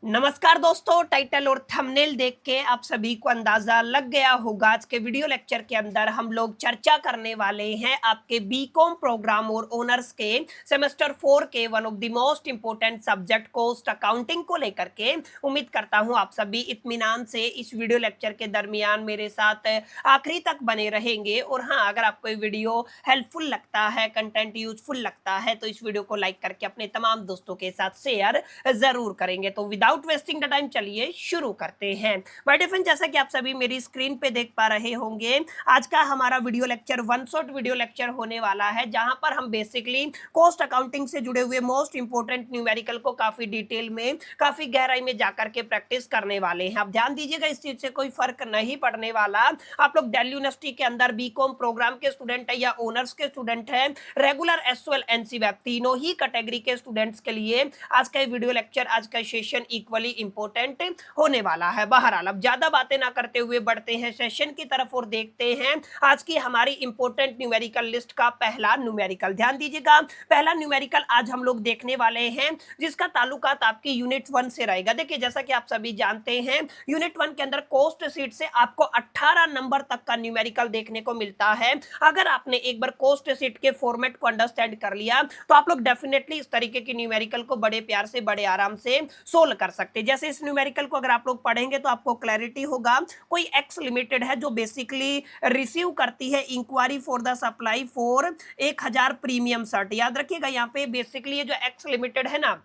नमस्कार दोस्तों, टाइटल और थंबनेल देख के आप सभी को अंदाजा लग गया होगा। आज के वीडियो लेक्चर के अंदर हम लोग चर्चा करने वाले हैं आपके बीकॉम प्रोग्राम और ऑनर्स के सेमेस्टर 4 के one of the most important subject cost accounting को लेकर के। उम्मीद करता हूं आप सभी इत्मीनान से इस वीडियो लेक्चर के दरमियान मेरे साथ आखिरी तक बने रहेंगे। और हाँ, अगर आपको ये वीडियो हेल्पफुल लगता है, कंटेंट यूजफुल लगता है, तो इस वीडियो को लाइक करके अपने तमाम दोस्तों के साथ शेयर जरूर करेंगे। तो विदाउट वेस्टिंग द टाइम चलिए शुरू करते हैं। बाय डिफरेंट, जैसा कि आप सभी मेरी स्क्रीन पे देख पा रहे होंगे, आज का हमारा video lecture one shot video lecture होने वाला है, जहां पर हम बेसिकली कॉस्ट अकाउंटिंग से जुड़े हुए मोस्ट इंपोर्टेंट न्यूमेरिकल को काफी डिटेल में, काफी गहराई में जाकर के प्रैक्टिस करने वाले हैं। आप ध्यान दीजिएगा, इस चीज से कोई फर्क नहीं पड़ने वाला। आप लोग दिल्ली यूनिवर्सिटी के अंदर बीकॉम प्रोग्राम के स्टूडेंट है या ऑनर्स के स्टूडेंट है, रेगुलर एसओएल एनसी वेब, तीनों ही कैटेगरी के स्टूडेंट्स के लिए आज का वीडियो लेक्चर, आज का सेशन इक्वली इंपॉर्टेंट होने वाला है। बहरहाल अब ज्यादा बातें ना करते हुए बढ़ते हैं सेशन की तरफ और देखते हैं आज की हमारी इंपॉर्टेंट न्यूमेरिकल लिस्ट का पहला न्यूमेरिकल। ध्यान दीजिएगा, पहला न्यूमेरिकल आज हम लोग देखने वाले हैं, जिसका ताल्लुकात आपकी यूनिट 1 से रहेगा। देखिए, जैसा कि आप सभी जानते हैं, यूनिट 1 के अंदर कॉस्ट शीट से आपको 18 नंबर तक का न्यूमेरिकल देखने को मिलता है। अगर आपने एक बार कॉस्ट शीट के फॉर्मेट को अंडरस्टैंड कर लिया, तो आप लोग डेफिनेटली इस तरीके की न्यूमेरिकल को बड़े प्यार से, बड़े आराम से सोल्व कर सकते हैं। जैसे इस न्यूमेरिकल को अगर आप लोग पढ़ेंगे तो आपको क्लैरिटी होगा। कोई एक्स लिमिटेड है जो बेसिकली रिसीव करती है inquiry for the supply for 1000 premium shirt. याद रखिएगा, यहाँ पे बेसिकली ये जो एक्स लिमिटेड है ना,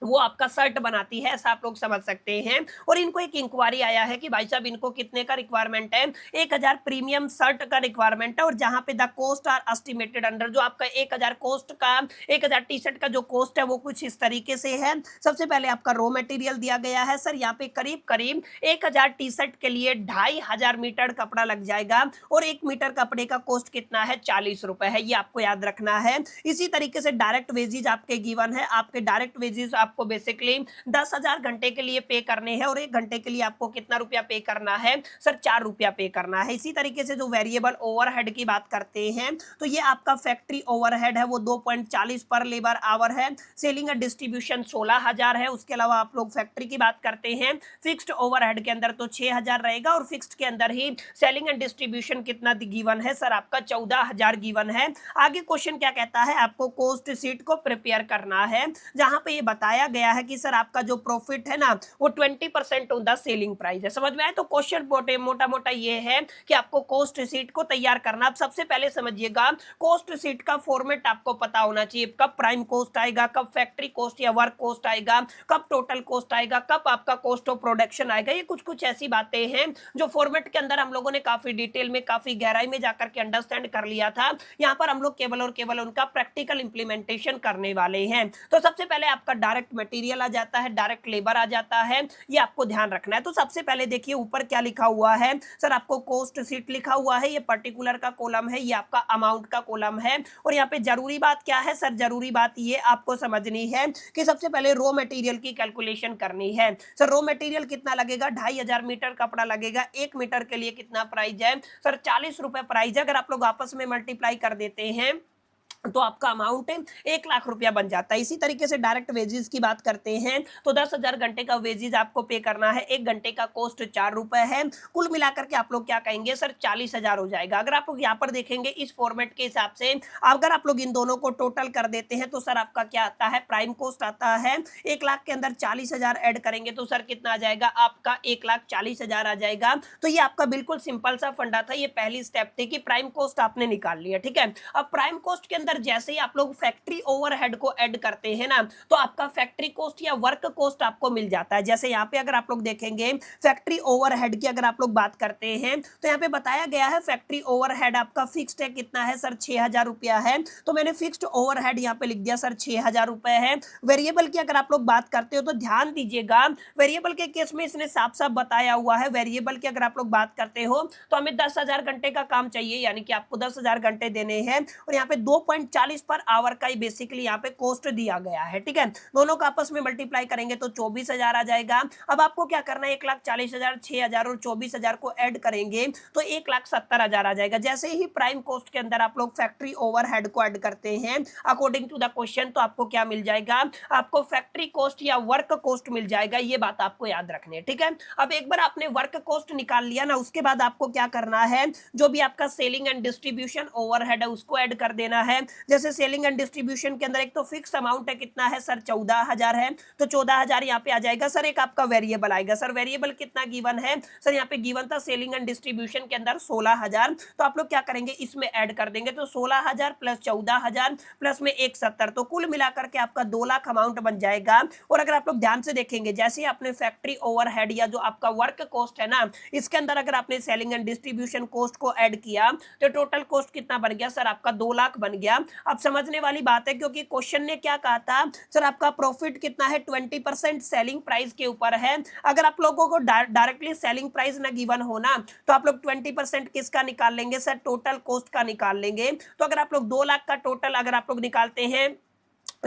वो आपका शर्ट बनाती है, ऐसा आप लोग समझ सकते हैं। और इनको एक इंक्वायरी आया है कि भाई साहब, इनको कितने का रिक्वायरमेंट है, 1000 प्रीमियम शर्ट का रिक्वायरमेंट है। और जहां पे the cost are estimated under, जो आपका 1000 कोस्ट का, 1000 टी शर्ट का जो कोस्ट है वो कुछ इस तरीके से है। सबसे पहले आपका रॉ मटेरियल दिया गया है सर, यहाँ पे करीब करीब 1000 टी शर्ट के लिए 2500 मीटर कपड़ा लग जाएगा। और 1 मीटर कपड़े का कोस्ट कितना है, 40 रुपए है। ये आपको याद रखना है। इसी तरीके से डायरेक्ट वेजेज आपके गिवन है। आपके डायरेक्ट वेजेज आपको बेसिकली 10,000 घंटे के लिए पे करने हैं। और 1 घंटे के लिए आपको कितना रुपया पे करना है सर, 4 रुपया पे करना है। इसी तरीके से जो वेरिएबल ओवरहेड की बात करते हैं, तो ये आपका फैक्ट्री ओवरहेड है, वो 2.40 पर लेबर आवर है। सेलिंग एंड डिस्ट्रीब्यूशन 16,000 है। उसके अलावा आप लोग फैक्ट्री की बात करते हैं, फिक्स्ड ओवरहेड के अंदर तो 6,000 रहेगा। और फिक्स्ड के अंदर ही सेलिंग एंड डिस्ट्रीब्यूशन कितना गिवन है सर, आपका 14,000 गिवन है। आगे क्वेश्चन क्या कहता है, आपको कॉस्ट शीट को प्रिपेयर करना है, जहां पे ये बताया गया है कि सर आपका जो प्रॉफिट है ना, वो 20% ऑन द सेलिंग प्राइस है। समझ में आए? तो क्वेश्चन मोटा मोटा ये है कि आपको कॉस्ट शीट को तैयार करना। अब सबसे पहले समझिएगा, कॉस्ट शीट का फॉर्मेट आपको पता होना चाहिए। कब प्राइम कॉस्ट आएगा, कब फैक्ट्री कॉस्ट या वर्क कॉस्ट आएगा, कब टोटल कॉस्ट आएगा, कब आपका कॉस्ट ऑफ प्रोडक्शन आएगा। ये कुछ कुछ ऐसी बातें हैं जो फॉर्मेट के अंदर हम लोगों ने काफी डिटेल में, काफी गहराई में जाकर के अंडरस्टैंड कर लिया था। यहाँ पर हम लोग केवल और केवल उनका प्रैक्टिकल इंप्लीमेंटेशन करने वाले हैं। तो सबसे पहले आपका डायरेक्ट मटेरियल आ जाता है, डायरेक्ट लेबर आ जाता है, ये आपको ध्यान रखना है। तो सबसे पहले देखिए ऊपर क्या लिखा हुआ है सर, आपको कॉस्ट शीट लिखा हुआ है, ये पर्टिकुलर का कॉलम है, ये आपका अमाउंट का कॉलम है। और यहाँ पे जरूरी बात क्या है सर, जरूरी बात ये आपको समझनी है कि सबसे पहले रॉ मटेरियल की कैलकुलेशन करनी है। सर रॉ मटेरियल कितना लगेगा, 2500 मीटर कपड़ा लगेगा। 1 मीटर के लिए कितना प्राइस है सर, 40 रुपए प्राइस है। अगर आप लोग आपस में मल्टीप्लाई कर देते हैं तो आपका अमाउंट 1 लाख रुपया बन जाता है। इसी तरीके से डायरेक्ट वेजेस की बात करते हैं, तो 10,000 घंटे का वेजेस आपको पे करना है। 1 घंटे का कॉस्ट 4 रुपए है। कुल मिलाकर के आप लोग क्या कहेंगे सर, 40,000 हो जाएगा। अगर आप लोग यहाँ पर देखेंगे इस फॉर्मेट के हिसाब से, अगर आप लोग इन दोनों को टोटल कर देते हैं, तो सर आपका क्या आता है, प्राइम कॉस्ट आता है। 1 लाख के अंदर 40,000 ऐड करेंगे तो सर कितना आ जाएगा, आपका 1,40,000 आ जाएगा। तो ये आपका बिल्कुल सिंपल सा फंडा था। ये पहली स्टेप थी कि प्राइम कॉस्ट आपने निकाल लिया, ठीक है। अब प्राइम कॉस्ट के अंदर जैसे ही आप लोग फैक्ट्री ओवरहेड को ऐड करते हैं ना, तो आपका फैक्ट्री कॉस्ट या वर्क कॉस्ट आपको मिल जाता है। जैसे यहाँ पे अगर आप लोग देखेंगे फैक्ट्री ओवरहेड की अगर आप लोग बात करते हैं, तो यहाँ पे बताया गया है फैक्ट्री ओवरहेड आपका फिक्स्ड है, कितना है सर, 6,000 रुपया है। तो मैंने फिक्स्ड ओवरहेड यहाँ पे लिख दिया सर, 6,000 रुपए है। वेरिएबल की अगर आप लोग बात करते हो तो ध्यान दीजिएगा, वेरिएबल के केस में इसने साफ साफ बताया हुआ है। वेरिएबल की अगर आप लोग बात करते हो तो हमें 10,000 घंटे का काम चाहिए, यानी कि आपको 10,000 घंटे देने हैं। और यहाँ पे 1.40 पर आवर का ही बेसिकली यहाँ पे कॉस्ट दिया गया है, ठीक है। दोनों का आपस में मल्टीप्लाई करेंगे तो 24,000 आ जाएगा। अब आपको क्या करना है, 1,40,000, 6,000 और 24,000 को ऐड करेंगे तो 1,70,000 आ जाएगा। जैसे ही प्राइम कॉस्ट के अंदर आप लोग फैक्ट्री ओवरहेड को ऐड करते हैं अकॉर्डिंग टू द क्वेश्चन, तो आपको क्या मिल जाएगा, आपको फैक्ट्री कॉस्ट या वर्क कॉस्ट मिल जाएगा। ये बात आपको याद रखनी है, ठीक है। अब एक बार आपने वर्क कॉस्ट निकाल लिया ना, उसके बाद आपको क्या करना है, जो भी आपका सेलिंग एंड डिस्ट्रीब्यूशन ओवरहेड है उसको ऐड कर देना है। जैसे सेलिंग एंड डिस्ट्रीब्यूशन के अंदर एक तो फिक्स अमाउंट है, कितना है सर, 14,000 है, तो 14,000 यहाँ पे आ जाएगा। सर एक आपका वेरिएबल आएगा, सर वेरिएबल कितना गिवन है, सर यहाँ पे गिवन था सेलिंग एंड डिस्ट्रीब्यूशन के अंदर 16,000, तो आप लोग क्या करेंगे, इसमें ऐड कर देंगे, तो 16,000 प्लस 14,000 प्लस में 170, तो कुल मिलाकर के आपका 2 लाख अमाउंट बन जाएगा। और अगर आप लोग ध्यान से देखेंगे, जैसे ही आपने फैक्ट्री ओवरहेड या जो आपका वर्क कॉस्ट है ना, इसके अंदर अगर आपने सेलिंग एंड डिस्ट्रीब्यूशन कॉस्ट को ऐड किया तो टोटल कॉस्ट कितना बन गया, सर आपका 2 लाख बन गया। अब समझने वाली बात है, क्योंकि क्वेश्चन ने क्या कहा था, सर आपका प्रॉफिट कितना है, 20% सेलिंग प्राइस के ऊपर है। अगर आप लोगों को डायरेक्टली सेलिंग प्राइस ना गिवन हो ना, तो आप लोग 20% किसका निकाल लेंगे, सर टोटल कॉस्ट का निकाल लेंगे। तो अगर आप लोग 2 लाख का टोटल अगर आप लोग निकालते हैं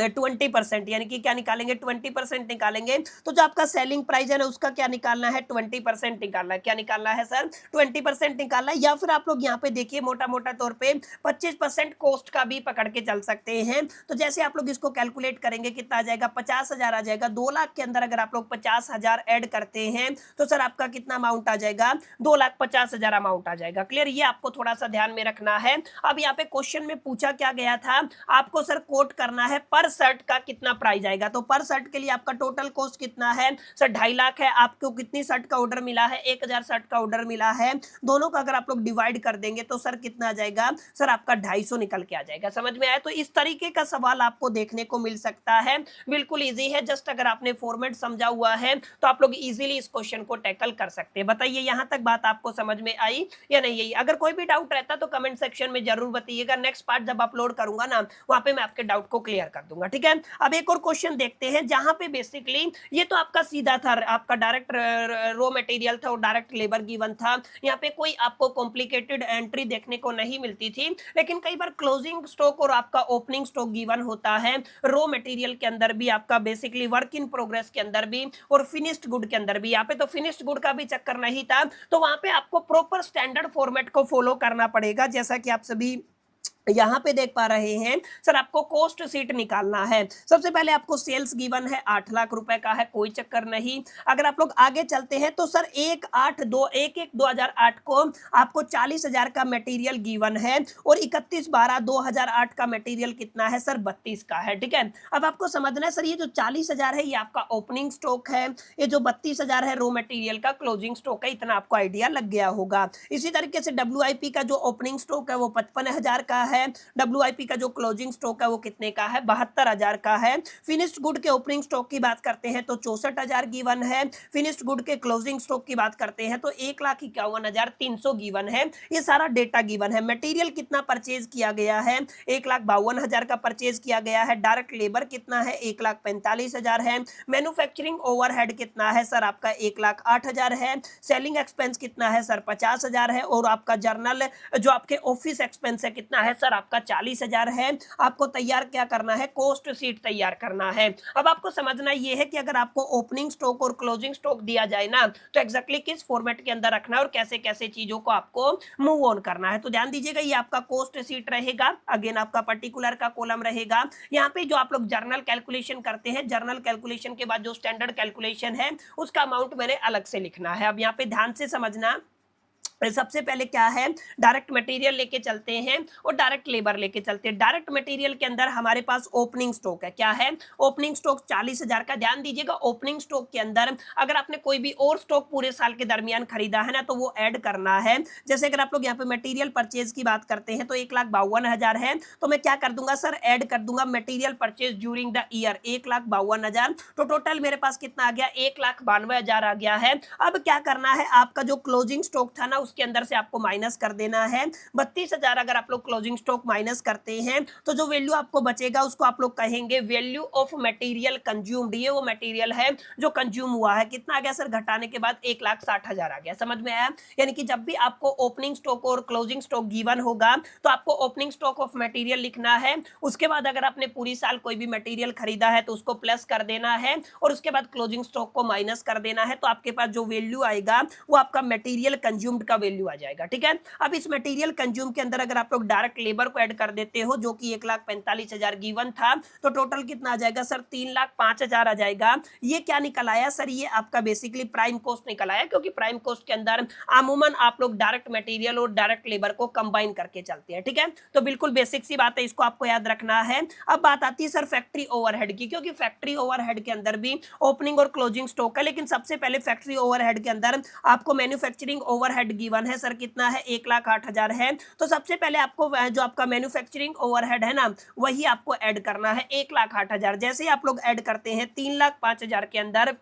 20%, यानी कि क्या निकालेंगे, 20% निकालेंगे, तो जो आपका सेलिंग प्राइस है ना उसका क्या निकालना है, 20% निकालना है। क्या निकालना है सर, 20% निकालना है। या फिर आप लोग यहाँ पे देखिए मोटा मोटा तौर पे 25% कॉस्ट का भी पकड़ के चल सकते हैं। तो जैसे आप लोग इसको कैलकुलेट करेंगे कितना आ जाएगा, 50,000 आ जाएगा। 2 लाख के अंदर अगर आप लोग 50,000 ऐड करते हैं तो सर आपका कितना अमाउंट आ जाएगा, 2,50,000 अमाउंट आ जाएगा। क्लियर, ये आपको थोड़ा सा ध्यान में रखना है। अब यहाँ पे क्वेश्चन में पूछा क्या गया था, आपको सर कोट करना है पर शर्ट का कितना प्राइस आएगा। तो पर शर्ट के लिए आपका टोटल कॉस्ट कितना है, सर 2.5 लाख है। आपको कितनी शर्ट का ऑर्डर मिला है, 1,000 शर्ट का ऑर्डर मिला है। दोनों का अगर आप लोग डिवाइड कर देंगे तो सर कितना आ जाएगा, सर आपका 250 निकल के आ जाएगा। समझ में आया, तो इस तरीके का सवाल आपको देखने को मिल सकता है। बिल्कुल इजी है, जस्ट अगर आपने फॉर्मेट समझा हुआ है तो आप लोग इजीली इस क्वेश्चन को टैकल कर सकते हैं। बताइए यहां तक बात आपको समझ में आई या नहीं आई। अगर कोई भी डाउट रहता तो कमेंट सेक्शन में जरूर बताइएगा। नेक्स्ट पार्ट जब अपलोड करूंगा ना, वहां पे मैं आपके डाउट को क्लियर कर दूंगा, ठीक है। अब एक और क्वेश्चन देखते हैं, जहां पे बेसिकली ये तो आपका सीधा था, आपका डायरेक्ट रॉ मटेरियल था और डायरेक्ट लेबर गिवन था। यहाँ पे कोई आपको कॉम्प्लिकेटेड एंट्री देखने को नहीं मिलती थी, लेकिन कई बार क्लोजिंग स्टॉक और आपका ओपनिंग स्टॉक गिवन होता है। रॉ मटेरियल के अंदर भी, आपका बेसिकली वर्क इन प्रोग्रेस के अंदर भी और फिनिश्ड गुड के अंदर भी। यहाँ पे तो फिनिश्ड गुड का भी चक्कर नहीं था, तो वहां पे आपको प्रॉपर स्टैंडर्ड फॉर्मेट को फॉलो करना पड़ेगा। जैसा कि आप सभी यहां पे देख पा रहे हैं, सर आपको कॉस्ट शीट निकालना है। सबसे पहले आपको सेल्स गिवन है 8 लाख रुपए का है, कोई चक्कर नहीं। अगर आप लोग आगे चलते हैं तो सर 1/8/2008 को आपको 40,000 का मटेरियल गिवन है और 31/12/2008 का मटेरियल कितना है, सर 32 का है, ठीक है। अब आपको समझना है, सर ये जो 40,000 है ये आपका ओपनिंग स्टॉक है, ये जो 32,000 है रॉ मटेरियल का क्लोजिंग स्टॉक है। इतना आपको आइडिया लग गया होगा। इसी तरीके से WIP का जो ओपनिंग स्टॉक है वो 55,000 का है। WIP का जो क्लोजिंग स्टॉक है वो कितने का है, 72,000 का है। फिनिश्ड गुड के ओपनिंग स्टॉक की बात करते हैं तो 64,000 गिवन है। फिनिश्ड गुड के क्लोजिंग स्टॉक की बात करते हैं तो 1,51,300 गिवन है। ये सारा डेटा गिवन है। मटेरियल कितना परचेज किया गया है, 1,52,000 का परचेज किया गया है। डायरेक्ट लेबर कितना है, 1,45,000 है। मैन्युफैक्चरिंग ओवरहेड कितना है, सर आपका 1,08,000 है। सेलिंग एक्सपेंस कितना है, सर 50,000 है। और आपका जर्नल जो आपके ऑफिस एक्सपेंस है कितना है, सर आपका 40,000 है। आपको तैयार क्या करना है, कॉस्ट शीट तैयार करना है। अब आपको समझना ये है कि अगर आपको ओपनिंग स्टॉक और क्लोजिंग स्टॉक दिया जाए ना, तो एग्जैक्टली किस फॉर्मेट के अंदर रखना है और कैसे कैसे चीजों को आपको मूव ऑन करना है। तो ध्यान दीजिएगा, ये आपका कॉस्ट शीट रहेगा, अगेन आपका पर्टिकुलर का कॉलम रहेगा। यहाँ पे जो आप लोग जर्नल कैलकुलेशन करते हैं, जर्नल कैलकुलेशन के बाद जो स्टैंडर्ड कैलकुलेशन है उसका अमाउंट मैंने अलग से लिखना है। अब यहाँ पे ध्यान से समझना, सबसे पहले क्या है, डायरेक्ट मटेरियल लेके चलते हैं और डायरेक्ट लेबर लेके चलते हैं। डायरेक्ट मटेरियल के अंदर हमारे पास ओपनिंग स्टॉक है, क्या है, ओपनिंग स्टॉक 40,000 का। ध्यान दीजिएगा, ओपनिंग स्टॉक के अंदर अगर आपने कोई भी और स्टॉक पूरे साल के दरमियान खरीदा है ना, तो वो ऐड करना है। जैसे अगर आप लोग यहाँ पे मटेरियल परचेज की बात करते हैं तो 1,52,000 है, तो मैं क्या कर दूंगा सर, ऐड कर दूंगा material purchase during the year 1,52,000, तो टोटल मेरे पास कितना आ गया, 1,92,000 आ गया है। अब क्या करना है, आपका जो क्लोजिंग स्टॉक था ना उसके अंदर से आपको माइनस कर देना है 32,000। अगर आप लोग क्लोजिंग स्टॉक माइनस करते हैं तो जो वैल्यू आपको बचेगा उसको आप लोग कहेंगे वैल्यू ऑफ मटेरियल कंज्यूम्ड। ये वो मटेरियल है जो कंज्यूम हुआ है। कितना आ गया सर? घटाने के बाद 1,60,000 आ गया। समझ में आया? यानी कि जब भी आपको ओपनिंग स्टॉक और क्लोजिंग स्टॉक गिवन होगा तो आपको ओपनिंग स्टॉक ऑफ मटेरियल लिखना है। उसके बाद अगर आपने पूरी साल कोई भी मटेरियल खरीदा है तो उसको प्लस कर देना है और उसके बाद क्लोजिंग स्टॉक को माइनस कर देना है। तो आपके पास जो वैल्यू आएगा वो आपका मटेरियल कंज्यूम्ड का वैल्यू आ जाएगा। ठीक है, अब इस मटेरियल कंज्यूम के अंदर अगर आप लोग डायरेक्ट लेबर को ऐड कर देते हो जो कि 1,45,000 गिवन था तो टोटल कितना आ जाएगा सर? 3,05,000 आ जाएगा। ये क्या निकल आया सर? ये आपका बेसिकली प्राइम कॉस्ट निकल आया, क्योंकि प्राइम कॉस्ट के अंदर अमूमन आप लोग डायरेक्ट मटेरियल और डायरेक्ट लेबर को कंबाइन करके चलते हैं। ठीक है, तो बिल्कुल बेसिक सी बात है, इसको आपको याद रखना है। अब बात आती है सर फैक्ट्री ओवरहेड की, क्योंकि फैक्ट्री ओवरहेड के अंदर भी ओपनिंग और क्लोजिंग स्टॉक है, लेकिन सबसे पहले फैक्ट्री ओवरहेड के अंदर आपको मैन्युफैक्चरिंग ओवरहेड गिवन है सर, कितना है? 1,08,000 है। तो सबसे पहले आपको जो आपका मैन्युफैक्चरिंग ओवरहेड है ना वही आपको ऐड करना है 1,08,000। जैसे ही आप लोग ऐड करते हैं 3,05,000 के अंदर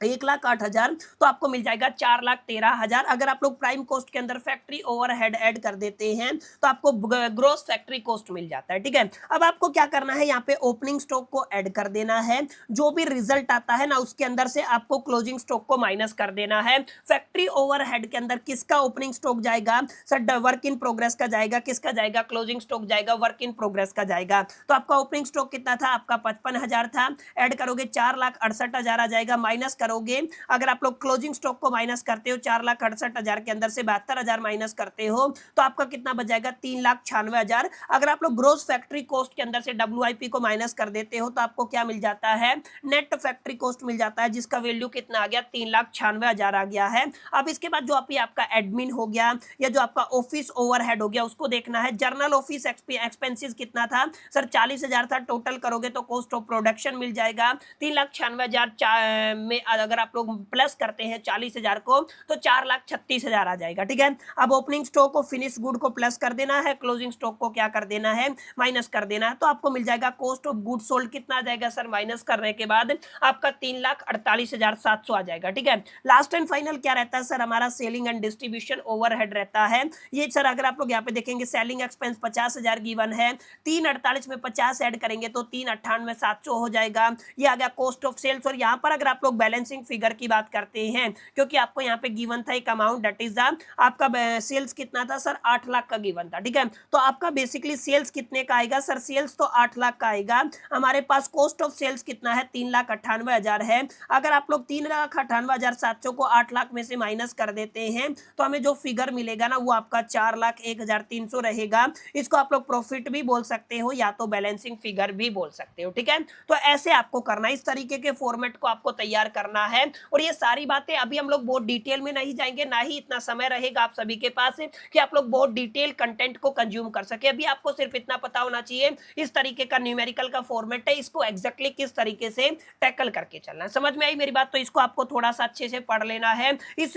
1,08,000 तो आपको मिल जाएगा 4,13,000। अगर आप लोग प्राइम कॉस्ट के अंदर फैक्ट्री ओवरहेड ऐड कर देते हैं तो आपको ग्रोस फैक्ट्री कॉस्ट मिल जाता है। ठीक है, अब आपको क्या करना है? यहाँ पे ओपनिंग स्टॉक को ऐड कर देना है। जो भी रिजल्ट आता है ना उसके अंदर से आपको क्लोजिंग स्टॉक को माइनस कर देना है। फैक्ट्री ओवरहेड के अंदर किसका ओपनिंग स्टॉक जाएगा सर? वर्क इन प्रोग्रेस का जाएगा। किसका जाएगा? क्लोजिंग स्टॉक जाएगा वर्क इन प्रोग्रेस का जाएगा। तो आपका ओपनिंग स्टॉक कितना था? आपका 55,000 था। ऐड करोगे 4,68,000 आ जाएगा। माइनस करोगे, अगर आप लोग क्लोजिंग स्टॉक को माइनस करते हो 4,68,000 के अंदर से 72,000 माइनस करते हो तो आपका कितना बच जाएगा? 3,96,000। अगर आप लोग ग्रोस फैक्ट्री कॉस्ट के अंदर से WIP को माइनस कर देते हो तो आपको क्या मिल जाता है? नेट फैक्ट्री कॉस्ट मिल जाता है, जिसका वैल्यू कितना आ गया? 3,96,000 आ गया है। अब इसके बाद जो आपका एडमिन हो गया या जो आपका ऑफिस ओवरहेड हो गया उसको देखना है। जर्नल ऑफिस एक्सपेंसेस कितना था सर? 40,000 था। टोटल करोगे तो कॉस्ट ऑफ प्रोडक्शन मिल जाएगा 3,96,000 में अगर आप लोग प्लस करते हैं 40,000 को तो 4,36,000 आ जाएगा। ठीक है, अब ओपनिंग स्टॉक और फिनिश गुड को प्लस कर देना है, क्लोजिंग स्टॉक को क्या कर देना है? माइनस कर देना है। तो आपको मिल जाएगा कॉस्ट ऑफ गुड सोल्ड कितना आ जाएगा सर? माइनस करने के बाद आपका 3,48,700 आ जाएगा। ठीक है, लास्ट एंड फाइनल क्या रहता है सर? हमारा सेलिंग एंड डिस्ट्रीब्यूशन ओवरहेड रहता है। ये सर अगर आप लोग यहाँ पे देखेंगे सेलिंग एक्सपेंस 50,000 गिवन है, 3,48 में 50 ऐड करेंगे तो 3,98,700 हो जाएगा। ये आ गया कॉस्ट ऑफ सेल्स। और यहाँ पर अगर आप लोग बैलेंसिंग फिगर की बात करते हैं, क्योंकि आपको यहाँ पे गिवन था एक अमाउंट, दैट इज द आपका सेल्स कितना था सर? 8 लाख का गिवन था। ठीक है, तो आपका बेसिकली सेल्स कितने का आएगा सर? सेल्स तो 8 लाख का आएगा। हमारे पास कॉस्ट ऑफ सेल्स कितना है? 3,98,000 है। अगर आप लोग 3,98,700 को 8 लाख में से माइनस कर देते हैं तो हमें जो फिगर मिलेगा ना वो आपका 4,01,300 रहेगा। इसको आप लोग प्रॉफिट भी बोल सकते हो या तो बैलेंसिंग फिगर भी बोल सकते हो। ठीक है, तो ऐसे आपको करना, इस तरीके के फॉर्मेट को आपको तैयार करना है। और ये सारी बातें अभी हम लोग बहुत डिटेल में नहीं जाएंगे, ना ही इतना समय रहेगा आप सभी के पास कि आप लोग बहुत डिटेल कंटेंट को कंज्यूम कर सके। अभी आपको सिर्फ इतना पता होना चाहिए इस तरीके का न्यूमेरिकल का फॉर्मेट है, इसको एग्जैक्टली किस तरीके से टैकल करके चलना है। समझ में आई मेरी बात? तो इसको आपको थोड़ा सा अच्छे से पढ़ लेना है। इस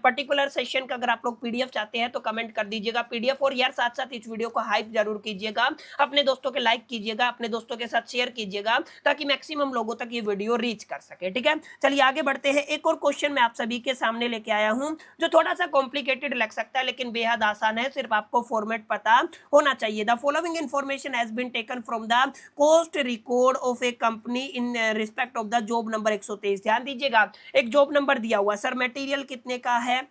पर्टिकुलर सेशन का अगर आप लोग पीडीएफ चाहते हैं तो कमेंट कर दीजिएगा पीडीएफ, और यार साथ साथ इस वीडियो को हाइप जरूर कीजिएगा, अपने दोस्तों के लाइक कीजिएगा, अपने दोस्तों के साथ शेयर कीजिएगा ताकि मैक्सिमम लोगों तक ये वीडियो रीच कर सके। ठीक है, चलिए आगे बढ़ते हैं। एक और क्वेश्चन मैं आप सभी के सामने लेके आया हूं जो थोड़ा सा कॉम्प्लिकेटेड लग सकता है लेकिन बेहद आसान है, सिर्फ आपको फॉर्मेट पता होना चाहिए। The following information has been taken from the cost record of a company in respect of the job number 123। ध्यान दीजिएगा, एक जॉब नंबर दिया हुआ सर, मटेरियल कितने का है?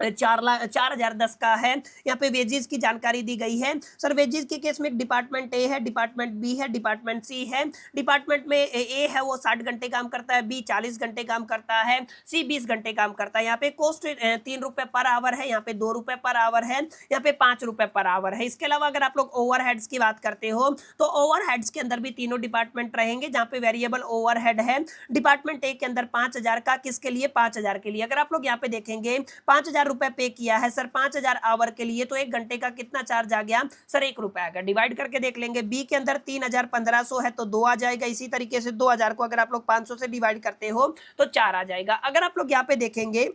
4,10 का है। यहाँ पे वेजेस की जानकारी दी गई है सर। वेजेस के केस में डिपार्टमेंट ए है, डिपार्टमेंट बी है, डिपार्टमेंट सी है। डिपार्टमेंट में ए है वो 60 घंटे काम करता है, बी 40 घंटे काम करता है, सी 20 घंटे काम करता है। यहाँ पे कॉस्ट 3 रुपए पर आवर है, यहाँ पे 2 रुपए पर आवर है, यहाँ पे 5 रुपए पर आवर है। इसके अलावा अगर आप लोग ओवरहेड्स की बात करते हो तो ओवरहेड्स के अंदर भी तीनों डिपार्टमेंट रहेंगे, जहाँ पे वेरिएबल ओवरहेड है डिपार्टमेंट ए के अंदर 5,000 का, किसके लिए? 5,000 के लिए। अगर आप लोग यहाँ पे देखेंगे 5,000 रुपए पे किया है सर 5,000 आवर के लिए, तो 1 घंटे का कितना चार्ज आ गया सर? 1 रुपए आ गया। डिवाइड करके देख लेंगे, बी के अंदर 3,1500 है तो 2 आ जाएगा। इसी तरीके से 2,000 को अगर आप लोग 500 से डिवाइड करते हो तो 4 आ जाएगा। अगर आप लोग यहाँ पे देखेंगे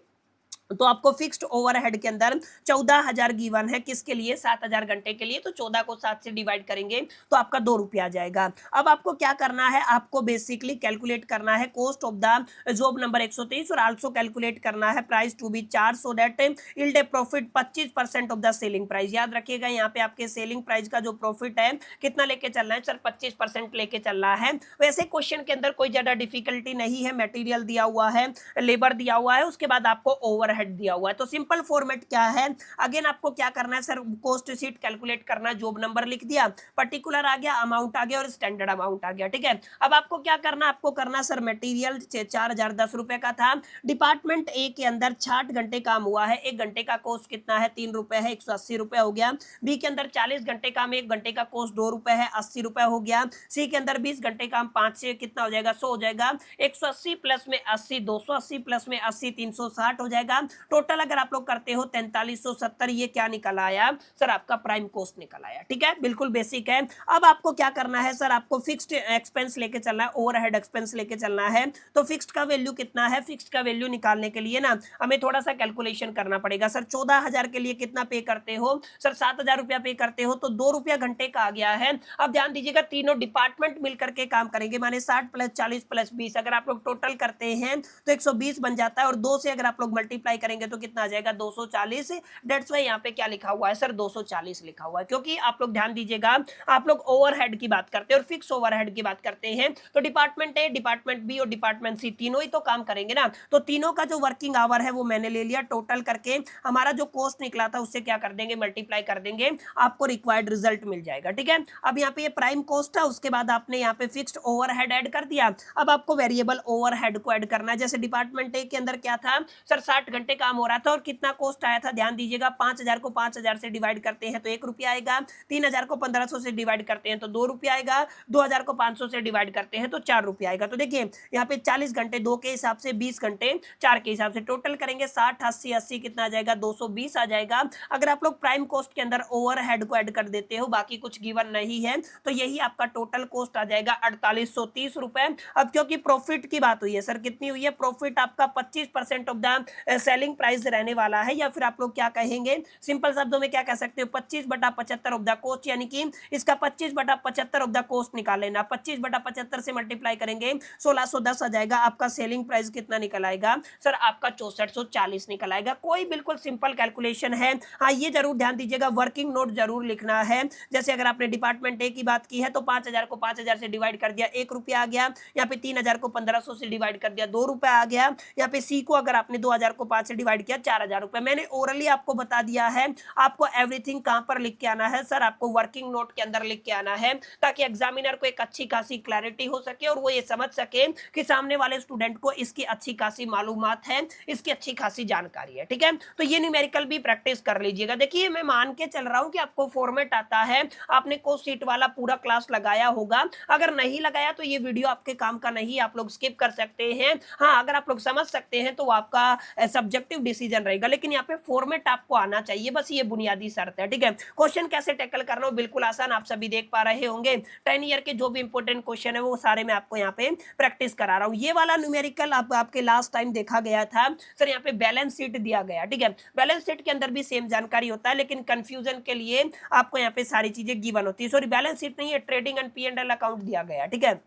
तो आपको फिक्स्ड ओवरहेड के अंदर 14,000 गिवन है, किसके लिए, 7,000 घंटे के लिए। तो 14 को 7 से डिवाइड करेंगे तो आपका 2 रुपया आ जाएगा। अब आपको क्या करना है, आपको बेसिकली कैलकुलेट करना है cost of the job number 123 और आल्सो कैलकुलेट करना है price to be charge, so that yield a profit 25% of the selling price. याद रखिएगा यहाँ पे आपके सेलिंग प्राइस का जो प्रॉफिट है कितना लेके चलना है सर, 25% लेके चलना है। वैसे क्वेश्चन के अंदर कोई ज्यादा डिफिकल्टी नहीं है, मटेरियल दिया हुआ है, लेबर दिया हुआ है, उसके बाद आपको ओवरहेड दिया हुआ है। तो सिंपल फॉर्मेट क्या है, अगेन आपको क्या करना है सर, कॉस्ट शीट कैलकुलेट करना, जॉब नंबर लिख दिया, पर्टिकुलर आ गया, अमाउंट आ गया और स्टैंडर्ड अमाउंट आ गया। ठीक है, अब आपको क्या करना, आपको करना सर मटेरियल 4,010 रुपए का था, डिपार्टमेंट ए के अंदर 60 घंटे काम हुआ है, 1 घंटे का कॉस्ट कितना है, 3 रुपए है, 180 रुपए हो गया। बी के अंदर 40 घंटे काम, 1 घंटे का कॉस्ट 2 रुपए है, 80 रुपए हो गया। सी के अंदर 20 घंटे काम, 5 से कितना हो जाएगा, 100 हो जाएगा। 180 प्लस में 80 280 प्लस में 80 360 हो जाएगा। टोटल अगर आप लोग करते हो 4370, ये क्या निकल आया सर, आपका प्राइम कॉस्ट निकल आया। ठीक है, बिल्कुल बेसिक है। अब आपको क्या करना है सर, आपको फिक्स्ड एक्सपेंस लेके चलना है, ओवरहेड एक्सपेंस लेके चलना है। तो फिक्स्ड का वैल्यू कितना है, फिक्स्ड का वैल्यू निकालने के लिए ना हमें थोड़ा सा कैलकुलेशन करना पड़ेगा। सर 14,000 के लिए कितना पे करते हो सर, 7,000 रुपया पे करते हो, तो 2 रुपया घंटे का आ गया है। अब ध्यान दीजिएगा, तीनों डिपार्टमेंट मिलकर के काम करेंगे, माने 60 प्लस 40 प्लस 20, अगर आप लोग टोटल करते हैं तो 120 बन जाता है, और 2 से अगर आप लोग मल्टीप्लाई करेंगे तो कितना आ जाएगा, 240। दैट्स व्हाई यहाँ पे क्या लिखा हुआ है सर, 240 लिखा हुआ है, क्योंकि आप लोग ध्यान दीजिएगा, आप लोग ओवरहेड की बात करते हैं और फिक्स ओवरहेड की बात करते हैं, तो डिपार्टमेंट ए, डिपार्टमेंट बी और डिपार्टमेंट सी तीनों ही तो काम करेंगे ना। तो तीनों का जो वर्किंग आवर है वो मैंने ले लिया, टोटल करके हमारा जो कॉस्ट निकला था उससे क्या कर देंगे, मल्टीप्लाई कर देंगे, आपको रिक्वायर्ड रिजल्ट मिल जाएगा। ठीक है, अब यहाँ पे ये प्राइम कॉस्ट है, उसके बाद आपने यहाँ पे फिक्स्ड ओवरहेड ऐड कर दिया। अब आपको वेरिएबल ओवरहेड को ऐड करना है। जैसे डिपार्टमेंट ए के अंदर क्या था सर, 60 घंटे काम हो रहा था और कितना कॉस्ट आया था, ध्यान दीजिएगा, 5,000 को 5,000 से डिवाइड करते हैं तो 1 रुपया आएगा, 3,000 को 1,500 से डिवाइड करते हैं तो 2 रुपया आएगा, 2,000 को 500 से डिवाइड करते हैं तो 4 रुपया आएगा। तो देखिए यहाँ पे 40 घंटे 2 के हिसाब से, 20 घंटे 4 के हिसाब से, टोटल करेंगे 60 80 80 कितना आ जाएगा, 220 आ जाएगा। अगर आप लोग प्राइम कॉस्ट के अंदर ओवरहेड को ऐड कर देते हो, बाकी कुछ गिवन नहीं है, तो यही आपका टोटल कॉस्ट आ जाएगा 4830 रुपए। अब क्योंकि प्रॉफिट की बात हुई है सर, कितनी हुई है, प्रॉफिट आपका 25% ऑफ द सेलिंग प्राइस रहने वाला है, या फिर आप लोग क्या कहेंगे, सिंपल शब्दों में क्या कह सकते हो, 25/75 ऑफ द कॉस्ट, यानी कि इसका 25/75 ऑफ द कॉस्ट निकाल लेना। 25/75 से मल्टीप्लाई करेंगे 1610 आ जाएगा। आपका सेलिंग प्राइस कितना निकल आएगा सर, आपका 6440 निकल आएगा। कोई बिल्कुल सिंपल कैलकुलेशन है। हाँ, ये जरूर ध्यान दीजिएगा, वर्किंग नोट जरूर लिखना है। जैसे अगर आपने डिपार्टमेंट ए की बात की है तो 5,000 को 5,000 से डिवाइड कर दिया, 1 रुपया आ गया। यहाँ पे 3,000 को 1,500 से डिवाइड कर दिया, 2 रुपया आ गया। यहाँ पे सी को अगर आपने 2,000 को 5 से डिवाइड किया, 4,000 रुपए। मैंने ओरली आपको बता दिया है, आपको एवरीथिंग कहां पर लिख के आना है सर, आपको वर्किंग नोट के अंदर लिख के आना है, ताकि एग्जामिनर को एक अच्छी खासी क्लैरिटी हो सके और वो ये समझ सके कि सामने वाले स्टूडेंट को इसकी अच्छी खासी मालूमात है, इसकी अच्छी खासी जानकारी है। ठीक है, तो ये न्यूमेरिकल भी प्रैक्टिस कर लीजिएगा। देखिए मैं मान के चल रहा हूं कि आपको फॉर्मेट आता है, आपने कॉस्ट शीट वाला पूरा क्लास लगाया होगा। अगर नहीं लगाया तो ये वीडियो आपके काम का नहीं, आप लोग स्किप कर सकते हैं। हाँ, अगर आप लोग समझ सकते हैं तो आपका सब्जेक्टिव डिसीजन रहेगा, लेकिन यहाँ पे फॉर्मेट आपको आना चाहिए, बस ये बुनियादी शर्त है। ठीक है, क्वेश्चन कैसे टैकल करना हो बिल्कुल आसान, आप सभी देख पा रहे होंगे। 10 ईयर के जो भी इंपॉर्टेंट क्वेश्चन है वो सारे मैं आपको यहाँ पे प्रैक्टिस करा रहा हूँ। ये वाला न्यूमेरिकल आपके लास्ट टाइम देखा गया था सर, यहाँ पे बैलेंस शीट दिया गया। ठीक है, बैलेंस शीट के अंदर भी सेम जानकारी होता है, लेकिन कंफ्यूजन के लिए आपको यहाँ पे सारी चीजें गिवन होती है। सॉरी, बैलेंस शीट नहीं है, ट्रेडिंग एंड P&L अकाउंट दिया गया। ठीक है,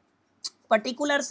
पर्टिकुलर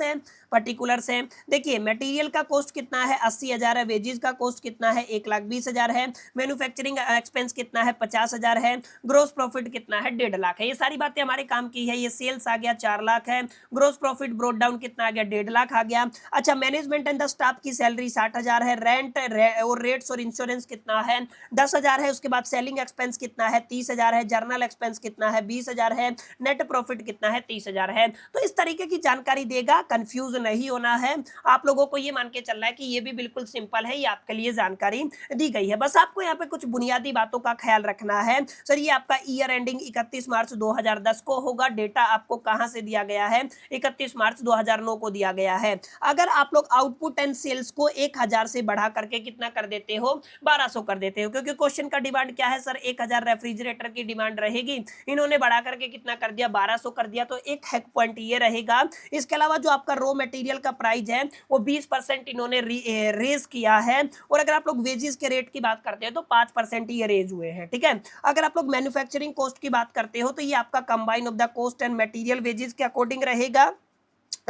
से देखिए मटेरियल का कॉस्ट कितना है, 80,000 है। वेजेस का कॉस्ट कितना है, 1,20,000 है। मैन्युफैक्चरिंग एक्सपेंस कितना है, 50,000 है। ग्रोस प्रॉफिट कितना है, 1.5 लाख है। ये सारी बातें हमारे काम की है। ये सेल्स आ गया 4 लाख है। ग्रोस प्रॉफिट ब्रोड डाउन कितना आ गया, 1.5 लाख आ गया। अच्छा, मैनेजमेंट एंड द स्टाफ की सैलरी 60,000 है। रेंट और रेट्स और इंश्योरेंस कितना है, 10,000 है। उसके बाद सेलिंग एक्सपेंस कितना है, 30,000 है। जर्नल एक्सपेंस कितना है, 20,000 है। नेट प्रॉफिट कितना है, 30,000 है। तो इस तरीके की जानकारी देगा, कंफ्यूज नहीं होना है। आप लोगों को ये मान के चलना है कि ये भी बिल्कुल सिंपल है, ये आपके लिए जानकारी दी गई है। बस आपको यहाँ पे कुछ बुनियादी बातों का ख्याल रखना है। सर ये आपका ईयर एंडिंग 31 मार्च 2010 को होगा। डेटा आपको कहां से दिया गया है, 31 मार्च 2009 को दिया गया है। अगर आप लोग आउटपुट एंड सेल्स को 1,000 से बढ़ा करके कितना कर देते हो, 1,200 कर देते हो, क्योंकि क्वेश्चन का डिमांड क्या है सर, 1,000 रेफ्रिजरेटर की डिमांड रहेगी। इन्होंने बढ़ा करके कितना कर दिया, 1,200 कर दिया। तो एक हैक पॉइंट ये रहेगा, इसके अलावा जो आपका रॉ मटेरियल का प्राइस है वो 20% इन्होंने रेज किया है, और अगर आप लोग वेजेस के रेट की बात करते हैं तो 5% ही रेज हुए हैं, ठीक है। अगर आप लोग मैन्युफैक्चरिंग कॉस्ट की बात करते हो तो ये आपका combine of the cost and material wages के अकॉर्डिंग रहेगा,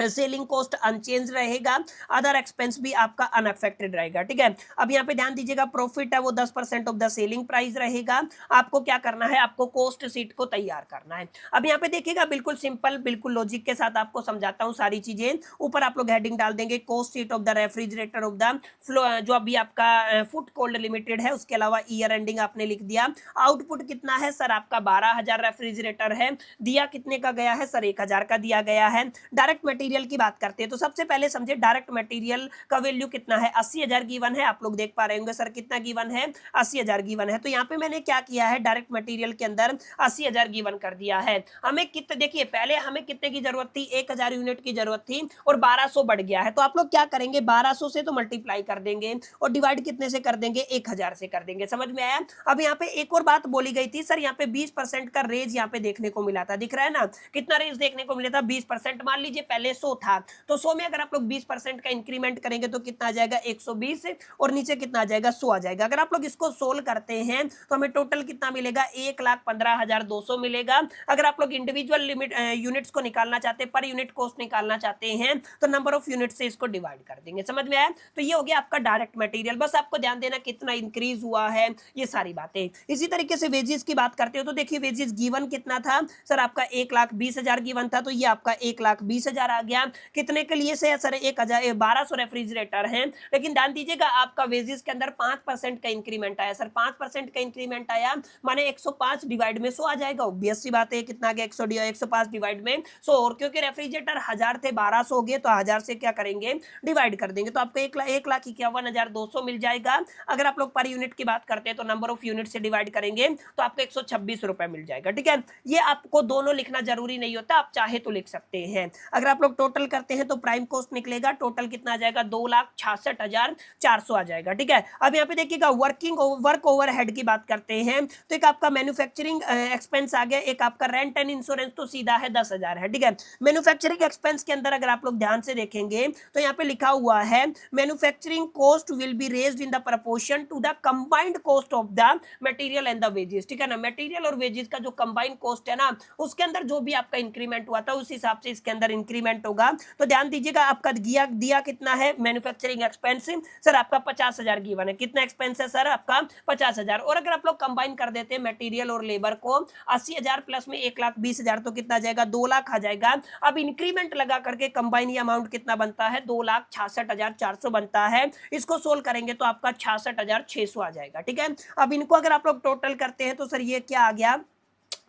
सेलिंग कॉस्ट अनचेंज रहेगा, अदर एक्सपेंस भी आपका अनअफेक्टेड रहेगा, ठीक है। अब यहाँ पे ध्यान दीजिएगा, प्रॉफिट है वो 10% ऑफ द सेलिंग प्राइस रहेगा। आपको क्या करना है, आपको कॉस्ट शीट को तैयार करना है। अब यहाँ पे देखिएगा, बिल्कुल सिंपल, बिल्कुल लॉजिक के साथ आपको समझाता हूँ सारी चीजें। ऊपर आप लोग हेडिंग डाल देंगे, cost sheet of the refrigerator of the flow, जो अभी आपका फूड कोल्ड लिमिटेड है, उसके अलावा ईयर एंडिंग आपने लिख दिया। आउटपुट कितना है सर, आपका 12,000 रेफ्रिजरेटर है। दिया कितने का गया है सर, 1,000 का दिया गया है। डायरेक्ट मटेरियल की बात करते हैं तो सबसे पहले समझे डायरेक्ट मटेरियल का वैल्यू कितना है, 80,000 गिवन है। आप लोग देख पा रहे होंगे सर कितना गिवन है, 80,000 गिवन है। तो यहाँ पे मैंने क्या किया है, डायरेक्ट मटेरियल के अंदर 80,000 गिवन कर दिया है। हमें कितने, देखिए पहले हमें कितने की जरूरत थी, 1,000 यूनिट की जरूरत थी, और 1200 बढ़ गया है। तो आप लोग क्या करेंगे, 1200 से तो मल्टीप्लाई कर देंगे और डिवाइड कितने से कर देंगे, 1,000 से कर देंगे। समझ में आया। अब यहाँ पे एक और बात बोली गई थी सर, यहाँ पे 20% का रेज यहाँ पे देखने को मिला था, दिख रहा है ना, कितना रेज देखने को मिला था, 20%। मान लीजिए पहले 100 था, तो 100 में अगर आप लोग 20% का इंक्रीमेंट करेंगे तो कितना आ जाएगा, 120, और नीचे कितना आ जाएगा, 100 आ जाएगा। अगर आप लोग इसको सोल्व करते हैं तो हमें टोटल कितना मिलेगा, 1,15,200 मिलेगा। अगर आप लोग इंडिविजुअल लिमिट यूनिट्स को निकालना चाहते हैं, पर यूनिट कॉस्ट निकालना चाहते हैं, तो नंबर ऑफ यूनिट से इसको डिवाइड कर देंगे। समझ में आया। तो ये हो गया आपका डायरेक्ट मटेरियल। बस आपको ध्यान देना कितना इंक्रीज हुआ है, ये सारी बातें। इसी तरीके से वेजेस की बात करते हो तो देखिए, वेजेस गिवन कितना था सर, आपका 1,20,000 गिवन था, तो ये आपका 1,20,000 आ गया। कितने के लिए से सर, 1,1200 रेफ्रिजरेटर हैं। लेकिन ध्यान दीजिएगा, आपका वेजेस के अंदर 5% का इंक्रीमेंट आया सर, 5% का इंक्रीमेंट आया, माने 105 डिवाइड में 100 आ जाएगा। ऑब्वियस सी बात है, कितना आ गया, 105 डिवाइड में 100। और क्योंकि रेफ्रिजरेटर 1000 थे, 1200 हो गए, तो 1000 से क्या करेंगे, डिवाइड कर देंगे, तो आपको 1,51,200 मिल जाएगा। अगर आप लोग पर यूनिट की बात करते हैं तो नंबर ऑफ यूनिट से डिवाइड करेंगे तो आपको 126 रुपए मिल जाएगा, ठीक है। ये आपको दोनों लिखना जरूरी नहीं होता, आप चाहे तो लिख सकते हैं। अगर आप लोग टोटल करते हैं तो प्राइम कॉस्ट निकलेगा, टोटल कितना आ जाएगा, 2,66,400 आ जाएगा, ठीक है। अब यहाँ पे देखिएगा, वर्क ओवरहेड की बात करते हैं तो एक आपका मैन्युफैक्चरिंग एक्सपेंस आ गया, एक आपका रेंट एंड इंश्योरेंस तो सीधा है 10,000 है, ठीक है। मैन्युफैक्चरिंग एक्सपेंस के अंदर अगर आप लोग ध्यान से देखेंगे तो यहाँ पे लिखा हुआ है, manufacturing cost will be raised in the proportion to the combined cost of the material and the wages, ठीक है ना। मटेरियल और वेजेस का जो कंबाइंड कॉस्ट है ना, उसके अंदर जो भी आपका इंक्रीमेंट हुआ था उस हिसाब से इसके अंदर इंक्रीमेंट होगा। तो ध्यान दीजिएगा, आपका दिया कितना है मैन्युफैक्चरिंग एक्सपेंस सर, आपका 50,000 गिवन है। कितना एक्सपेंस है सर, आपका 50,000। और अगर आप लोग कंबाइन कर देते हैं मटेरियल और लेबर को, 80,000 प्लस में 1,20,000 तो कितना आ जाएगा, 2 लाख आ जाएगा। अब इंक्रीमेंट लगा करके कंबाइन ये अमाउंट कितना बनता है, 2,66,400 बनता है। इसको सोल्व करेंगे तो आपका 66,600 आ जाएगा, ठीक है। अब इनको अगर आप लोग टोटल करते हैं तो सर ये क्या आ गया,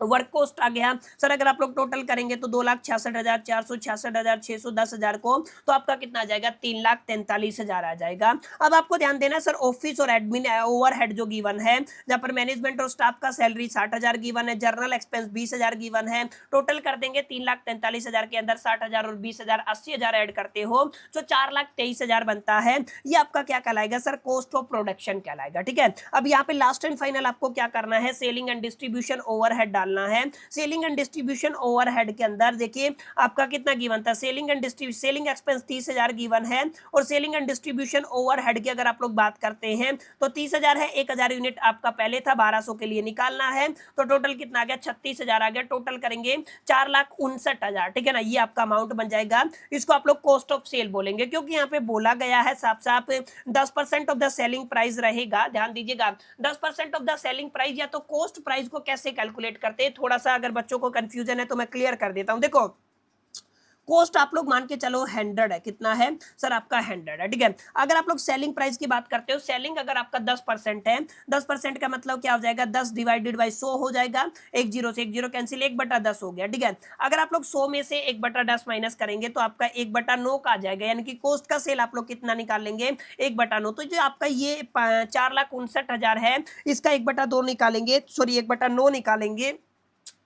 वर्क कॉस्ट आ गया सर। अगर आप लोग टोटल करेंगे तो 2,66,400, 66,600, 10,000 को, तो आपका कितना आ जाएगा, 3,43,000 आ जाएगा। अब आपको ध्यान देना सर, ऑफिस और एडमिन ओवरहेड जो गिवन है, जहां पर मैनेजमेंट और स्टाफ का सैलरी 60,000 गिवन है, जर्नल एक्सपेंस 20,000 गिवन है। टोटल कर देंगे 3,43,000 के अंदर 60,000 और 20,000, 80,000 ऐड करते हो तो 4,23,000 बनता है। ये आपका क्या कहलाएगा सर, कॉस्ट ऑफ प्रोडक्शन कहलाएगा, ठीक है। अब यहाँ पे लास्ट एंड फाइनल आपको क्या करना है, सेलिंग एंड डिस्ट्रीब्यूशन ओवरहेड डालना है। सेलिंग एंड डिस्ट्रीब्यूशन ओवरहेड के अंदर देखिए आपका कितना गिवन था, सेलिंग एक्सपेंस 30,000 गिवन है, और सेलिंग एंड डिस्ट्रीब्यूशन ओवरहेड की अगर आप लोग बात करते हैं तो 30,000 है, 1,000 यूनिट आपका पहले था, 1200 के लिए निकालना है, तो टोटल कितना आ गया, 36,000 आ गया। टोटल करेंगे 4,59,000, ठीक है ना। ये आपका अमाउंट बन जाएगा। इसको आप लोग कॉस्ट ऑफ सेल बोलेंगे, क्योंकि यहाँ पे बोला गया है साफ साफ 10% ऑफ द सेलिंग प्राइस रहेगा। ध्यान दीजिएगा, 10% ऑफ द सेलिंग प्राइस, या तो कॉस्ट प्राइस को कैसे कैलकुलेट करते हैं, थोड़ा सा अगर बच्चों को कंफ्यूजन है तो मैं क्लियर कर देता हूं। देखो, कॉस्ट आप लोग मान के चलो 100 है, कितना है सर, आपका 100 है, ठीक है। अगर आप लोग सेलिंग प्राइस की बात करते हो, सेलिंग अगर आपका 10% है, 10% का मतलब क्या हो जाएगा, 10 डिवाइडेड बाई 100 हो जाएगा। एक जीरो से एक जीरो कैंसिल, 1/10 हो गया, ठीक है। अगर आप लोग 100 में से 1/10 माइनस करेंगे तो आपका 1/9 का आ जाएगा, यानी कि कॉस्ट का सेल आप लोग कितना निकाल लेंगे, 1/9। तो जो आपका ये 4,59,000 है, इसका 1/2 निकालेंगे, सॉरी 1/9 निकालेंगे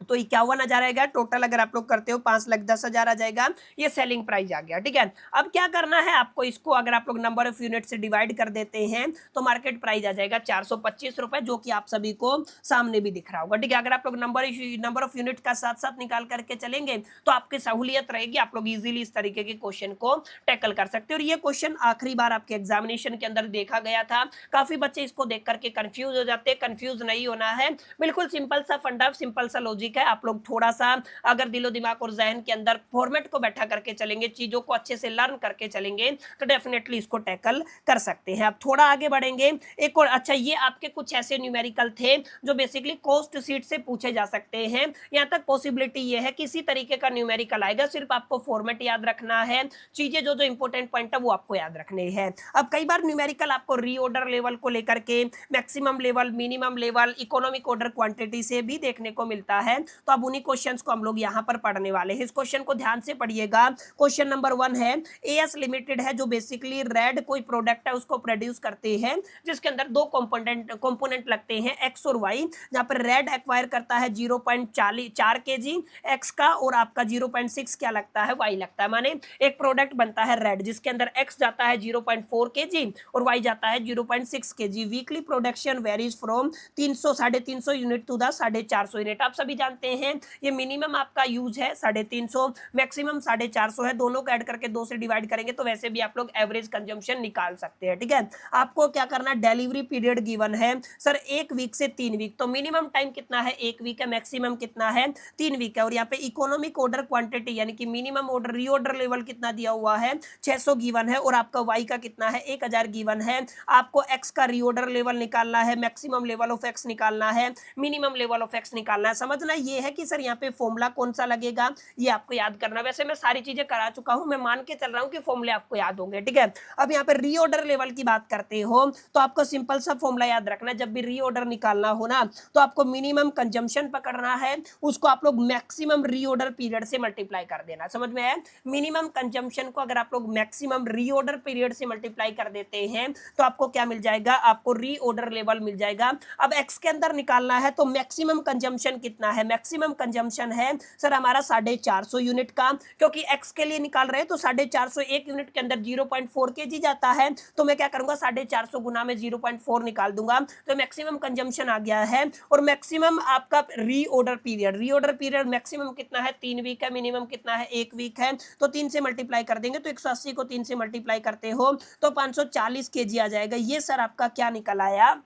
तो 51,000 आएगा टोटल। अगर आप लोग करते हो 5,10,000 आ जाएगा, ये सेलिंग प्राइस आ गया। ठीक है, अब क्या करना है आपको, इसको अगर आप लोग नंबर ऑफ यूनिट से डिवाइड कर देते हैं तो मार्केट प्राइस आ जाएगा 425 रुपए, जो कि आप सभी को सामने भी दिख रहा होगा। ठीक है, अगर आप लोग नंबर ऑफ यूनिट का साथ साथ निकाल करके चलेंगे तो आपकी सहूलियत रहेगी, आप लोग इजीली इस तरीके के क्वेश्चन को टैकल कर सकते हैं। और ये क्वेश्चन आखिरी बार आपके एग्जामिनेशन के अंदर देखा गया था, काफी बच्चे इसको देख करके कंफ्यूज हो जाते हैं। कंफ्यूज नहीं होना है, बिल्कुल सिंपल सा फंडा, सिंपल सा लॉजिक है। आप लोग थोड़ा सा अगर दिलो दिमाग और जहन के अंदर फॉर्मेट को बैठा करके चलेंगे, चीजों को अच्छे से लर्न करके चलेंगे, तो डेफिनेटली इसको टैकल कर सकते हैं। अब थोड़ा आगे बढ़ेंगे, एक और अच्छा, ये आपके कुछ ऐसे न्यूमेरिकल थे जो बेसिकली कॉस्ट शीट से पूछे जा सकते हैं। यहां तक पॉसिबिलिटी ये है किसी तरीके का न्यूमेरिकल आएगा, सिर्फ आपको फॉर्मेट याद रखना है, चीजें जो जो इंपॉर्टेंट पॉइंट है वो आपको याद रखने हैं। अब कई बार न्यूमेरिकल आपको रीऑर्डर लेवल को लेकर के maximum level, minimum level, economic order quantity से भी देखने को मिलता है। तो अब उन्हीं क्वेश्चंस को हम लोग यहाँ पर पढ़ने वाले हैं। इस क्वेश्चन को ध्यान से पढ़िएगा। क्वेश्चन नंबर 1 है, एएस लिमिटेड है जो बेसिकली रेड कोई प्रोडक्ट है उसको प्रोड्यूस करते हैं, जिसके अंदर दो कंपोनेंट लगते हैं एक्स और वाई। जहां पर रेड एक्वायर करता है 0.4 केजी एक्स का, और आपका 0.6 क्या लगता है, वाई लगता है। माने एक प्रोडक्ट बनता है रेड जिसके अंदर एक्स जाता है 0.4 केजी और वाई जाता है 0.6 KG. Weekly production varies from 300 unit to the 450 unit. आप सभी जानते हैं ये मिनिमम आपका यूज है 350, मैक्सिमम 450 है। दोनों को ऐड करके 2 से डिवाइड करेंगे तो वैसे भी आप लोग एवरेज कंजम्पशन निकाल सकते हैं। ठीक है, आपको क्या करना, डिलीवरी पीरियड गिवन है सर 1 वीक से 3 वीक, तो मिनिमम टाइम कितना है, 1 वीक है, मैक्सिमम कितना है, 3 वीक है। और यहाँ पे इकोनॉमिक ऑर्डर क्वांटिटी यानी कि मिनिमम ऑर्डर रीऑर्डर लेवल कितना दिया हुआ है, 600 गिवन है, और आपका वाई का कितना है, 1000 गिवन है। आपको एक्स का रीऑर्डर लेवल निकालना है, मैक्सिमम लेवल ऑफ एक्स निकालना है, मिनिमम लेवल ऑफ एक्स निकालना है। समझना ये है कि सर यहाँ पे फॉर्मूला कौन सा लगेगा, ये आपको याद करना। वैसे मैं सारी चीजें करा चुका हूं, मैं मान के चल रहा हूं कि फॉर्मूले आपको याद होंगे। ठीक है, अब यहाँ पे रीऑर्डर लेवल की बात करते हो तो आपको सिंपल सा फॉर्मूला याद रखना है। जब भी रीऑर्डर निकालना हो ना तो आपको मिनिमम कंजम्पशन पकड़ना है, उसको आप लोग मैक्सिमम रीऑर्डर पीरियड से मल्टीप्लाई कर देना। समझ में आया, मिनिमम कंजम्पशन को अगर आप लोग मैक्सिमम रीऑर्डर पीरियड से मल्टीप्लाई कर देते हैं तो आपको क्या मिल जाएगा, आपको रीऑर्डर लेवल मिल जाएगा। अब एक्स के अंदर निकालना है तो मैक्सिमम कंजम्पशन कितना है, मैक्सिमम कंजम्पशन है सर हमारा 450 यूनिट का, क्योंकि एक्स के लिए निकाल रहे हैं तो 450 एक यूनिट के अंदर 0.4 केजी जाता है, तो मैं क्या करूंगा 450 गुना में 0.4 निकाल दूंगा, तो मैक्सिमम कंजम्पशन आ गया है। और मैक्सिमम आपका रीऑर्डर पीरियड मैक्सिमम कितना है, 3 वीक है, मिनिमम कितना है, 1 वीक है, तो 3 से मल्टीप्लाई कर देंगे तो 180 को 3 से मल्टीप्लाई करते हो तो 540 केजी आ जाएगा। ये सर आपका क्या निकल आया,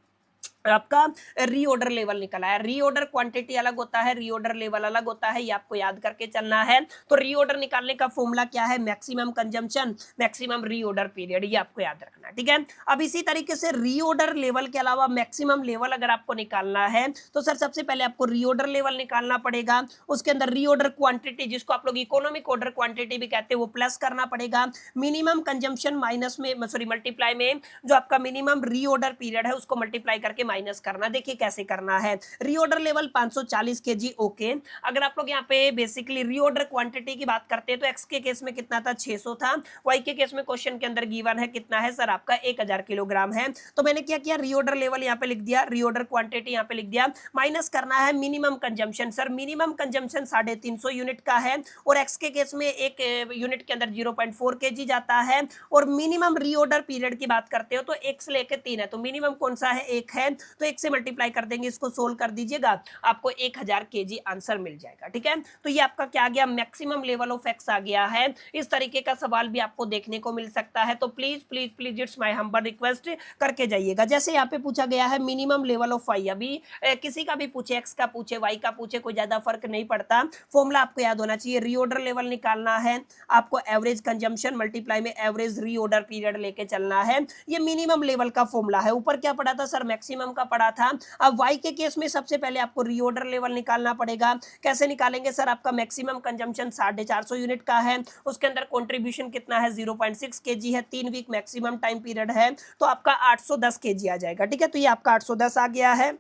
आपका रीऑर्डर लेवल निकल आया। रीऑर्डर क्वांटिटी अलग होता है, रीऑर्डर लेवल अलग होता है, ये आपको याद करके चलना है। तो रीऑर्डर निकालने का फॉर्मूला क्या है, maximum consumption maximum reorder period, ये आपको याद रखना। ठीक है, अब इसी तरीके से रीऑर्डर लेवल के अलावा मैक्सिमम लेवल अगर आपको निकालना है तो सर सबसे पहले आपको रीऑर्डर लेवल निकालना पड़ेगा, उसके अंदर रीऑर्डर क्वांटिटी जिसको आप लोग इकोनॉमिक ऑर्डर क्वांटिटी भी कहते हैं वो प्लस करना पड़ेगा, मिनिमम कंजम्पशन माइनस में सॉरी मल्टीप्लाई में जो आपका मिनिमम रीऑर्डर पीरियड है उसको मल्टीप्लाई करके माइनस करना। देखिए कैसे करना है, रीऑर्डर लेवल 540 केजी ओके। अगर आप लोग यहाँ पे बेसिकली रीऑर्डर क्वांटिटी की बात करते हैं तो एक्स के केस में कितना था, 600 था, वाई के केस में क्वेश्चन के अंदर गिवन है कितना है सर आपका 1000 किलोग्राम है। तो मैंने क्या किया, रीऑर्डर लेवल यहाँ पे लिख दिया, रीऑर्डर क्वांटिटी यहाँ पे लिख दिया, माइनस करना है minimum consumption. Sir minimum consumption 350 unit का है और एक्स के केस में एक यूनिट के अंदर 0.4 केजी जाता है। और मिनिमम रीऑर्डर पीरियड की बात करते हो तो 1 से लेकर 3 है, तो मिनिमम कौन सा है, 1 है, तो 1 से मल्टीप्लाई कर देंगे, इसको सोल्व कर दीजिएगा, आपको 1000 केजी आंसर मिल जाएगा। ठीक है, तो ये आपका क्या आ गया, मैक्सिमम लेवल ऑफ एक्स आ गया है। इस तरीके का सवाल भी आपको देखने को मिल सकता है, तो please please please it's my humble request करके जाइएगा। जैसे यहाँ पे पूछा गया है मिनिमम लेवल ऑफ वाई, अभी किसी का भी पूछे, एक्स का पूछे, वाई का पूछे, कोई ज्यादा फर्क नहीं पड़ता, फॉर्मूला आपको याद होना चाहिए। रीऑर्डर लेवल निकालना है आपको, एवरेज कंजम्पशन मल्टीप्लाई में एवरेज रीऑर्डर पीरियड लेके चलना है, ये मिनिमम लेवल का फॉर्मूला है। ऊपर क्या पढ़ा था सर, मैक्सिमम का पढ़ा था। अब वाई के केस में सबसे पहले आपको रीऑर्डर लेवल निकालना पड़ेगा। कैसे निकालेंगे सर, आपका मैक्सिमम कंजम्पशन 450 यूनिट का है, उसके अंदर कंट्रीब्यूशन कितना है 0.6 केजी है, 3 वीक मैक्सिमम टाइम पीरियड है, तो आपका 810 केजी आ जाएगा। ठीक है, तो ये आपका 810 आ गया है।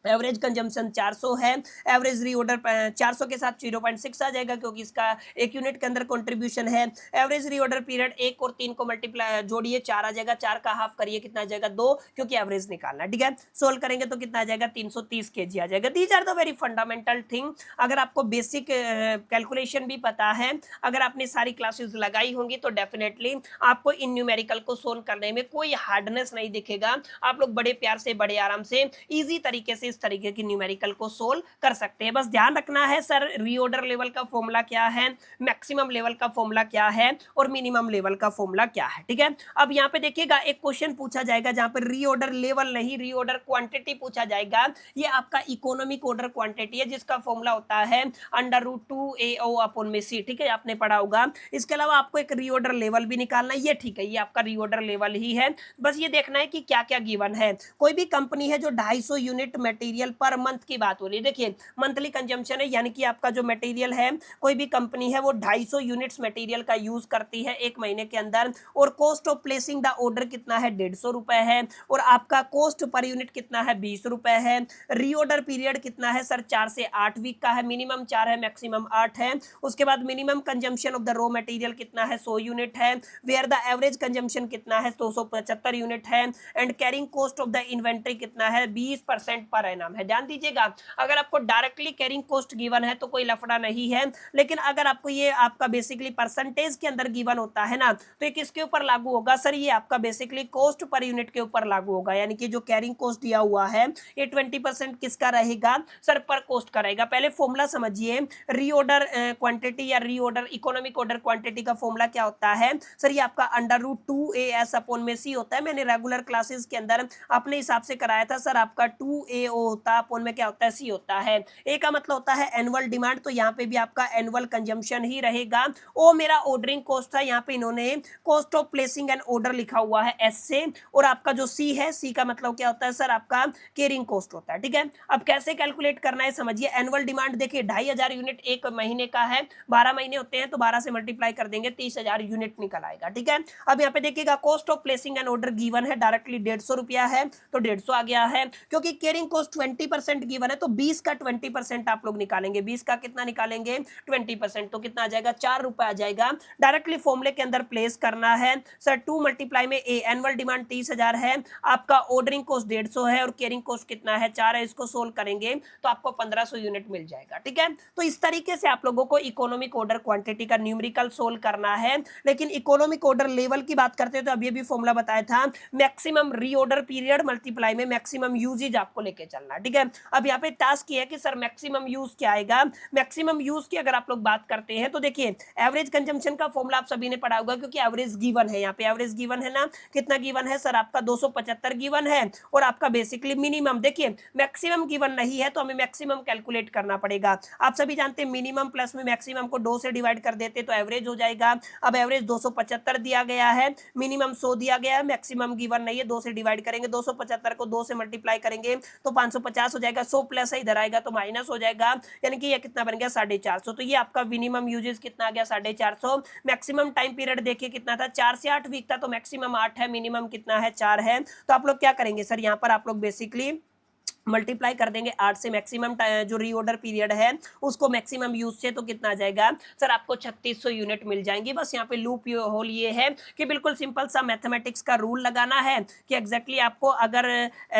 एवरेज कंजम्पशन 400 है, एवरेज रीऑर्डर 400 के साथ 0.6 आ जाएगा क्योंकि इसका एक यूनिट के अंदर कंट्रीब्यूशन है। एवरेज रीऑर्डर पीरियड 1 और 3 को मल्टीप्लाई जोड़िए 4 आ जाएगा, 4 का हाफ करिए कितना आ जाएगा 2, क्योंकि एवरेज निकालना है। ठीक है, सोल्व करेंगे तो कितना आ जाएगा 330 केजी आ जाएगा। These are the very fundamental thing. अगर आपको बेसिक कैलकुलेशन भी पता है, अगर आपने सारी क्लासेस लगाई होंगी तो डेफिनेटली आपको इन न्यूमेरिकल को सोल्व करने में कोई हार्डनेस नहीं दिखेगा। आप लोग बड़े प्यार से बड़े आराम से इजी तरीके से इस तरीके की न्यूमेरिकल को सोल्व कर सकते हैं। बस ध्यान रखना है सर रीऑर्डर लेवल का फॉर्मूला क्या है, मैक्सिमम लेवल का फॉर्मूला क्या है और मिनिमम लेवल का फॉर्मूला क्या है। ठीक है, अब यहाँ पे देखिएगा एक क्वेश्चन पूछा जाएगा जहां पर रीऑर्डर लेवल नहीं रीऑर्डर क्वांटिटी पूछा जाएगा। ये आपका इकोनॉमिक ऑर्डर क्वांटिटी है जिसका फॉर्मूला होता है √2AO/C। ठीक है, आपने पढ़ा होगा। इसके अलावा आपको एक रीऑर्डर लेवल भी निकालना है। ये ठीक है, ये आपका रीऑर्डर लेवल ही है। बस ये देखना है कि क्या क्या गिवन है। कोई भी कंपनी है जो 250 यूनिट मटेरियल पर मंथ की बात हो रही है, देखिए मंथली कंजम्पशन है, यानी कि आपका जो मटेरियल है, कोई भी कंपनी है वो 250 यूनिट्स मटेरियल का यूज करती है एक महीने के अंदर, और cost of placing the order कितना है 150 रुपए है, और आपका कॉस्ट पर यूनिट कितना है 20 रुपए है। रीऑर्डर पीरियड कितना है सर 4 से 8 वीक का है, मिनिमम 4 है मैक्सिमम 8 है। उसके बाद minimum consumption of the raw material कितना है 100 यूनिट है, वेयर द एवरेज कंजम्पशन कितना है 275 यूनिट है, and carrying cost of the inventory कितना है 20% पर एनम है। ध्यान दीजिएगा, अगर आपको डायरेक्टली कैरिंग कॉस्ट गिवन है तो कोई लफड़ा नहीं है, लेकिन अगर आपको ये आपका बेसिकली परसेंटेज के अंदर गिवन होता है ना, तो ये किसके ऊपर लागू होगा सर, ये आपका बेसिकली कॉस्ट पर यूनिट के ऊपर लागू होगा। यानी कि जो कैरिंग कॉस्ट दिया हुआ है ये 20% किसका रहेगा सर, पर कॉस्ट का रहेगा। पहले फॉर्मूला समझिए, रीऑर्डर क्वांटिटी या रीऑर्डर इकोनॉमिक ऑर्डर क्वांटिटी का फॉर्मूला क्या होता है सर, ये आपका √2AS/C होता है। मैंने रेगुलर क्लासेस के अंदर अपने हिसाब से कराया था सर, आपका 2AO होता अपॉन में क्या होता है C होता है। A का मतलब होता है एनुअल डिमांड, तो यहाँ पे भी आपका एनुअल कंजम्पशन ही रहेगा। O मेरा ऑर्डरिंग कॉस्ट था, यहाँ पे इन्होंने cost of placing an order लिखा हुआ है S से, और आपका जो C है, C का मतलब क्या होता है सर, आपका केयरिंग कॉस्ट होता है। ठीक है, अब कैसे कैलकुलेट करना है समझिए। एनुअल डिमांड देखिए 2500 यूनिट एक महीने का है, 12 महीने होते हैं तो 12 से मल्टीप्लाई कर देंगे 30,000 यूनिट निकल आएगा। ठीक है, अब यहाँ पे देखिएगा cost of placing an order given है डायरेक्टली 150 रुपया है, तो 150 आ गया है। क्योंकि केयरिंग कॉस्ट 20% गिवन है तो 20 का 20% आप लोग निकालेंगे। 20 का कितना निकालेंगे 20%, तो कितना आ जाएगा 4 रुपए आ जाएगा। डायरेक्टली फॉर्मूले के अंदर प्लेस करना है सर, 2 मल्टीप्लाई में ए एनुअल डिमांड 30,000 है, आपका ऑर्डरिंग कॉस्ट 150 है और केयरिंग कॉस्ट कितना है 4 है। इसको सोल्व करेंगे तो आपको 1500 यूनिट मिल जाएगा। ठीक है, तो इस तरीके से आप लोगों को इकोनॉमिक ऑर्डर क्वांटिटी का न्यूमेरिकल सोल्व करना है। लेकिन इकोनॉमिक ऑर्डर लेवल की बात करते हैं तो अभी भी फॉर्मूला बताया था, मैक्सिमम रीऑर्डर पीरियड मल्टीप्लाई में मैक्सिमम यूजेज आपको लेके चलना है। ठीक है, अब यहाँ पे टास्क ये है कि सर मैक्सिमम यूज क्या आएगा। मैक्सिमम यूज की अगर आप लोग बात करते हैं तो देखिए एवरेज कंजम्पशन का फॉर्मूला आप सभी ने पढ़ा होगा, क्योंकि एवरेज गिवन है। यहाँ पे एवरेज गिवन है ना, कितना गिवन है सर, आपका 275 गिवन है, और आपका बेसिकली मिनिमम देखिए मैक्सिमम गिवन नहीं है तो हमें मैक्सिमम कैलकुलेट करना पड़ेगा। आप सभी जानते हैं मिनिमम प्लस में मैक्सिमम को 2 से डिवाइड कर देते तो एवरेज हो जाएगा। अब एवरेज 275 दिया गया है, मिनिमम 100 दिया गया है, मैक्सिमम गिवन नहीं है, 2 से डिवाइड करेंगे, 275 को 2 से मल्टीप्लाई करेंगे तो 550 हो जाएगा। 100 प्लस है इधर आएगा तो माइनस हो जाएगा, यानी कि ये कितना बन गया 450। तो ये आपका मिनिमम यूजेस कितना आ गया 450। मैक्सिमम टाइम पीरियड देखिए कितना था, 4 से 8 वीक था, तो मैक्सिमम 8 है, मिनिमम कितना है 4 है। तो आप लोग क्या करेंगे सर, यहाँ पर आप लोग बेसिकली मल्टीप्लाई कर देंगे 8 से, मैक्सिमम जो रीऑर्डर पीरियड है उसको मैक्सिमम यूज से, तो कितना आ जाएगा सर, आपको 3600 यूनिट मिल जाएंगी। बस यहाँ पे लूप होल ये है कि बिल्कुल सिंपल सा मैथमेटिक्स का रूल लगाना है कि एग्जैक्टली आपको अगर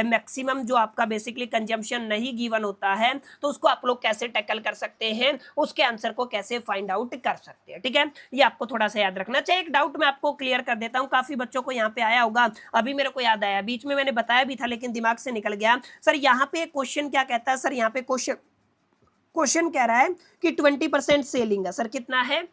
मैक्सिमम जो आपका बेसिकली कंजम्पशन नहीं गिवन होता है तो उसको आप लोग कैसे टैकल कर सकते हैं, उसके आंसर को कैसे फाइंड आउट कर सकते हैं। ठीक है, ये आपको थोड़ा सा याद रखना चाहिए। एक डाउट मैं आपको क्लियर कर देता हूँ, काफी बच्चों को यहाँ पे आया होगा, अभी मेरे को याद आया, बीच में मैंने बताया भी था लेकिन दिमाग से निकल गया सर। यहाँ पे क्वेश्चन क्या कहता है सर, यहाँ पे क्वेश्चन कह रहा है कि 20% सेलिंग है सर, कितना है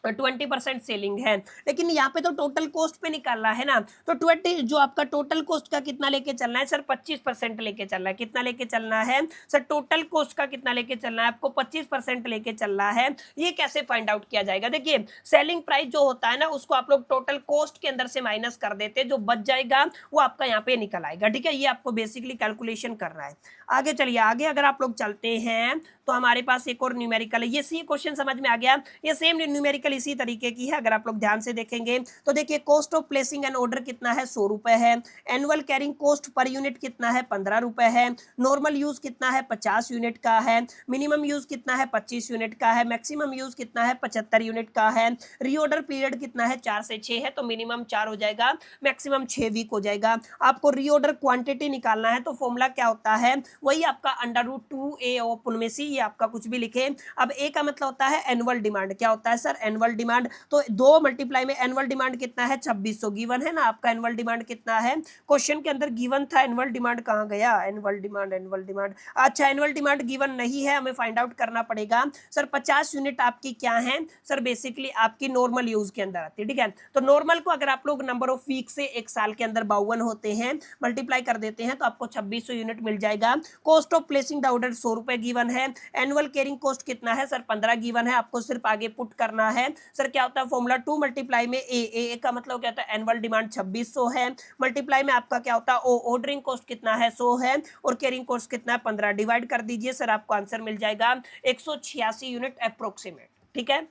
20% सेलिंग है, लेकिन यहाँ पे तो टोटल कॉस्ट पे निकालना है ना, तो 20 जो आपका टोटल कॉस्ट का कितना लेके चलना है सर, 25% लेके चलना है। कितना लेके चलना है सर, टोटल कॉस्ट का कितना लेके चलना है आपको 25% लेके चलना है। ये कैसे फाइंड आउट किया जाएगा, देखिए सेलिंग प्राइस जो होता है ना उसको आप लोग टोटल कॉस्ट के अंदर से माइनस कर देते हैं, जो बच जाएगा वो आपका यहाँ पे निकल आएगा। ठीक है, ये आपको बेसिकली कैलकुलेशन करना है। आगे चलिए, आगे अगर आप लोग चलते हैं तो हमारे पास एक और न्यूमेरिकल है। ये सी क्वेश्चन समझ में आ गया। ये सेम न्यूमेरिकल इसी तरीके की है, अगर आप लोग ध्यान से देखेंगे तो देखिए cost of placing an order कितना है, 100 रुपए है। Annual carrying cost per unit कितना है, 15 रुपए है। नॉर्मल यूज कितना है, 50 यूनिट का है। मिनिमम यूज कितना है, 25 यूनिट का है। मैक्सिमम यूज कितना है, 75 यूनिट का है। रीऑर्डर पीरियड कितना है, 4 से 6 है, तो मिनिमम 4 हो जाएगा, मैक्सिमम 6 वीक हो जाएगा। आपको रीऑर्डर क्वांटिटी निकालना है तो फॉर्मूला क्या होता है, वही आपका √2a ऑफ उनमें से ये आपका कुछ भी लिखे। अब ए का मतलब होता है एनुअल डिमांड। क्या होता है सर, एनुअल डिमांड। तो 2 मल्टीप्लाई में एनुअल डिमांड कितना है, 2600 गिवन है ना आपका। एनुअल डिमांड कितना है, क्वेश्चन के अंदर गिवन था, एनुअल डिमांड कहाँ गया, एनुअल डिमांड। अच्छा एनुअल डिमांड गिवन नहीं है, हमें फाइंड आउट करना पड़ेगा। सर 50 यूनिट आपकी क्या है, सर बेसिकली आपकी नॉर्मल यूज के अंदर आती है, ठीक है। तो नॉर्मल को अगर आप लोग नंबर ऑफ वीक से एक साल के अंदर 52 होते हैं, मल्टीप्लाई कर देते हैं तो आपको 2600 यूनिट मिल जाएगा। Cost of placing the order 100 रुपए गिवन है। एनुअल कैरिंग कॉस्ट कितना है सर, 15 गिवन है, आपको सिर्फ आगे पुट करना है। सर क्या होता है फॉर्मूला 2 मल्टीप्लाई में ए का मतलब क्या होता है, एनुअल डिमांड 2600 है, मल्टीप्लाई में आपका क्या होता है ऑर्डरिंग कॉस्ट कितना है, 100 है, और कैरिंग कॉस्ट कितना है, 15, डिवाइड कर दीजिए सर, आपको आंसर मिल जाएगा 186 यूनिट अप्रोक्सीमेट, ठीक है।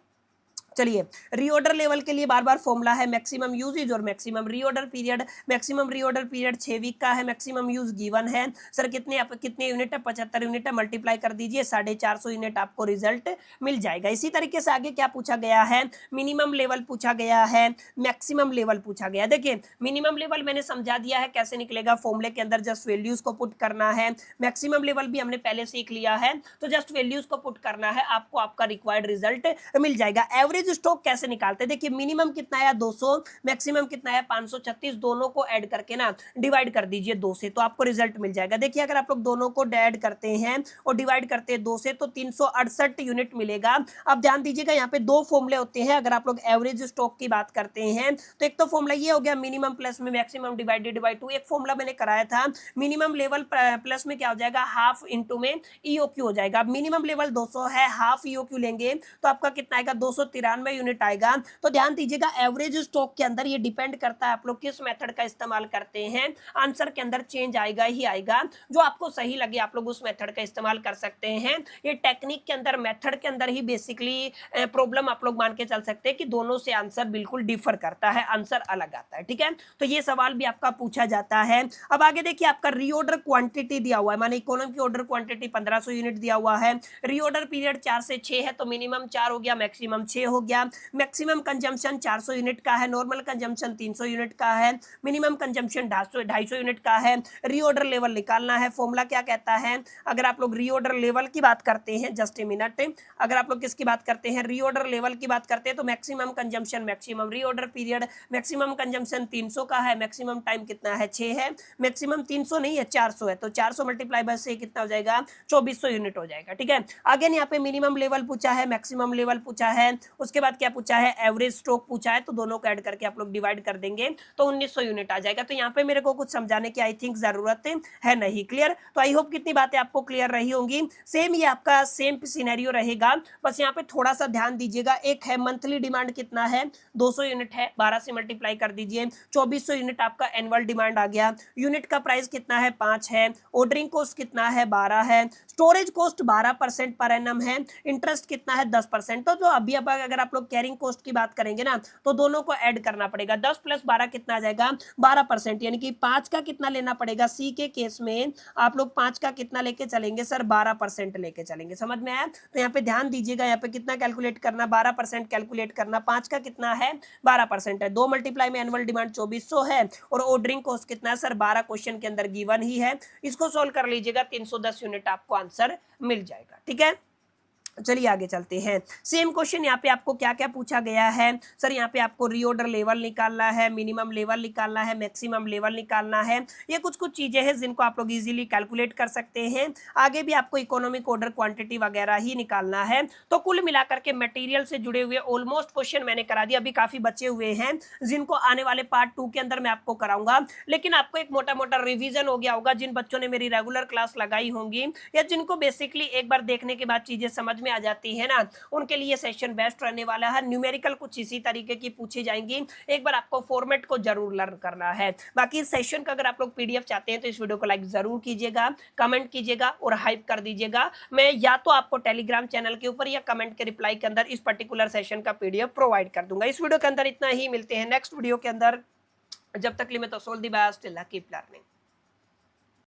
चलिए रीऑर्डर लेवल के लिए बार बार फॉर्मूला है मैक्सिमम यूजेज और maximum reorder period. Maximum reorder period 6 week का है, मैक्सिमम यूज गिवन है। सर कितने यूनिट है, 75 यूनिट है, मल्टीप्लाई कर दीजिए 450 यूनिट, आपको रिजल्ट मिल जाएगा। इसी तरीके से आगे क्या पूछा गया है, मिनिमम लेवल पूछा गया है, मैक्सिमम लेवल पूछा गया। देखिए मिनिमम लेवल मैंने समझा दिया है कैसे निकलेगा, फॉर्मूले के अंदर जस्ट वैल्यूज को पुट करना है। मैक्सिमम लेवल भी हमने पहले सीख लिया है, तो जस्ट वैल्यूज को पुट करना है, आपको आपका रिक्वायर्ड रिजल्ट मिल जाएगा। एवरेज स्टॉक कैसे निकालते हैं, देखिए मिनिमम कितना आया 200, मैक्सिमम कितना आया 536, दोनों को ऐड करके ना डिवाइड कर दीजिए 2 से, तो आपको रिजल्ट मिल जाएगा। देखिए अगर आप लोग दोनों को ऐड करते हैं और डिवाइड करते हैं 2 से तो 368 यूनिट मिलेगा। अब ध्यान दीजिएगा यहाँ पे 2 फॉर्मूले होते हैं अगर आप लोग एवरेज स्टॉक की बात करते हैं, तो एक तो फॉर्मूला ये हो गया मिनिमम प्लस में मैक्सिमम डिवाइडेड बाय 2, एक फॉर्मूला मैंने कराया था मिनिमम लेवल प्लस में क्या हो जाएगा, हाफ इंटू में ईओक्यू हो जाएगा। अब मिनिमम लेवल 200 है, हाफ ईओक्यू लेंगे तो आपका कितना आएगा, 293 यूनिट आएगा। तो ध्यान दीजिएगा एवरेज स्टॉक के अंदर ये डिपेंड करता है आप लोग किस मेथड का इस्तेमाल करते हैं, आंसर के अंदर चेंज आएगा ही आएगा। जो आपको सही लगे आप लोग उस मेथड का इस्तेमाल कर सकते हैं। ये टेक्निक के अंदर, मेथड के अंदर ही बेसिकली प्रॉब्लम आप लोग मान के चल सकते हैं कि दोनों से आंसर बिल्कुल डिफर करता है, आंसर अलग आता है, ठीक है। तो ये सवाल भी आपका पूछा जाता है। अब आगे देखिए आपका रीऑर्डर क्वांटिटी दिया हुआ है, माने इकोनॉमी की ऑर्डर क्वांटिटी 1500 यूनिट दिया हुआ है। रीऑर्डर पीरियड 4 से 6 है, तो मिनिमम 4 हो गया, मैक्सिमम 6 हो गया। मैक्सिमम कंजम्पशन 400 यूनिट का है, नॉर्मल कंजम्पशन 300 यूनिट का है, मिनिमम कंजम्पशन 250 यूनिट का है। रीऑर्डर लेवल निकालना है, फॉर्मूला क्या कहता है, अगर आप लोग रीऑर्डर लेवल की बात करते हैं, जस्ट ए मिनट, अगर आप लोग किसकी बात करते हैं, रीऑर्डर लेवल की बात करते हैं तो maximum consumption maximum reorder period, maximum consumption 300 का है, मैक्सिमम टाइम कितना है 6 है, मैक्सिमम 300 नहीं है 400 है, तो 400 मल्टीप्लाई बाय 6 कितना हो जाएगा, 2400 यूनिट हो जाएगा, ठीक है। आगे यहाँ पे मिनिमम लेवल पूछा है, मैक्सिमम लेवल पूछा है, उसके बाद क्या पूछा है, एवरेज स्टॉक पूछा है, तो दोनों को ऐड करके आप लोग डिवाइड कर देंगे तो 1900 यूनिट आ जाएगा। तो यहाँ पे मेरे को कुछ समझाने की आई थिंक जरूरत है नहीं, क्लियर। तो आई होप कितनी बातें आपको क्लियर रही होंगी। सेम ये आपका सेम सिनेरियो रहेगा, बस यहाँ पे थोड़ा सा ध्यान दीजिएगा। एक है मंथली डिमांड कितना है, 200 यूनिट है, 12 से मल्टीप्लाई कर दीजिए, 2400 यूनिट आपका एनुअल डिमांड आ गया। यूनिट का प्राइस कितना है, 5 है। ऑर्डरिंग कॉस्ट कितना है, 12 है। स्टोरेज कॉस्ट 12% पर एनम है। इंटरेस्ट कितना है, 10%। तो अभी अब अगर आप लोग कैरिंग कॉस्ट की बात करेंगे ना तो दोनों को ऐड करना पड़ेगा, 10 प्लस 12 कितना आ जाएगा, 12%, यानी कि 5 का कितना लेना पड़ेगा, सी के केस में आप लोग 5 का कितना लेके चलेंगे सर, 12% लेके चलेंगे, समझ में आया। तो यहाँ पे ध्यान दीजिएगा, यहाँ पे कितना कैलकुलेट करना, 12% कैलकुलेट करना, 5 का कितना है, 12% है। 2 मल्टीप्लाई में एनुअल डिमांड 2400 है और ऑर्डरिंग कॉस्ट कितना है सर, 12 क्वेश्चन के अंदर गिवन ही है। इसको सोल्व कर लीजिएगा, 310 यूनिट आपको आंसर मिल जाएगा, ठीक है। चलिए आगे चलते हैं। सेम क्वेश्चन यहाँ पे आपको क्या क्या पूछा गया है सर, यहाँ पे आपको रीऑर्डर लेवल निकालना है, मिनिमम लेवल निकालना है, मैक्सिमम लेवल निकालना है। ये कुछ चीजें हैं जिनको आप लोग इजीली कैलकुलेट कर सकते हैं। आगे भी आपको इकोनॉमिक ऑर्डर क्वांटिटी वगैरह ही निकालना है। तो कुल मिलाकर के मटेरियल से जुड़े हुए ऑलमोस्ट क्वेश्चन मैंने करा दिया, अभी काफी बचे हुए हैं जिनको आने वाले पार्ट 2 के अंदर मैं आपको कराऊंगा। लेकिन आपको एक मोटा मोटा रिविजन हो गया होगा जिन बच्चों ने मेरी रेगुलर क्लास लगाई होंगी या जिनको बेसिकली एक बार देखने के बाद चीजें समझ में आ जाती है ना, उनके लिए सेशन बेस्ट रहने वाला है। न्यूमेरिकल कुछ इसी तरीके की पूछी जाएंगी, एक बार आपको फॉर्मेट को जरूर लर्न करना है। बाकी इस सेशन का अगर आप लोग पीडीएफ चाहते हैं तो इस वीडियो को लाइक जरूर कीजिएगा, कमेंट कीजिएगा और हाइप कर दीजिएगा। मैं या तो आपको टेलीग्राम चैनल के ऊपर या कमेंट के रिप्लाई के अंदर इस पर्टिकुलर सेशन का पीडीएफ प्रोवाइड कर दूंगा। इस वीडियो के अंदर इतना ही, मिलते हैं नेक्स्ट वीडियो के अंदर। जब तक के लिए मैं तो so all the best, keep learning.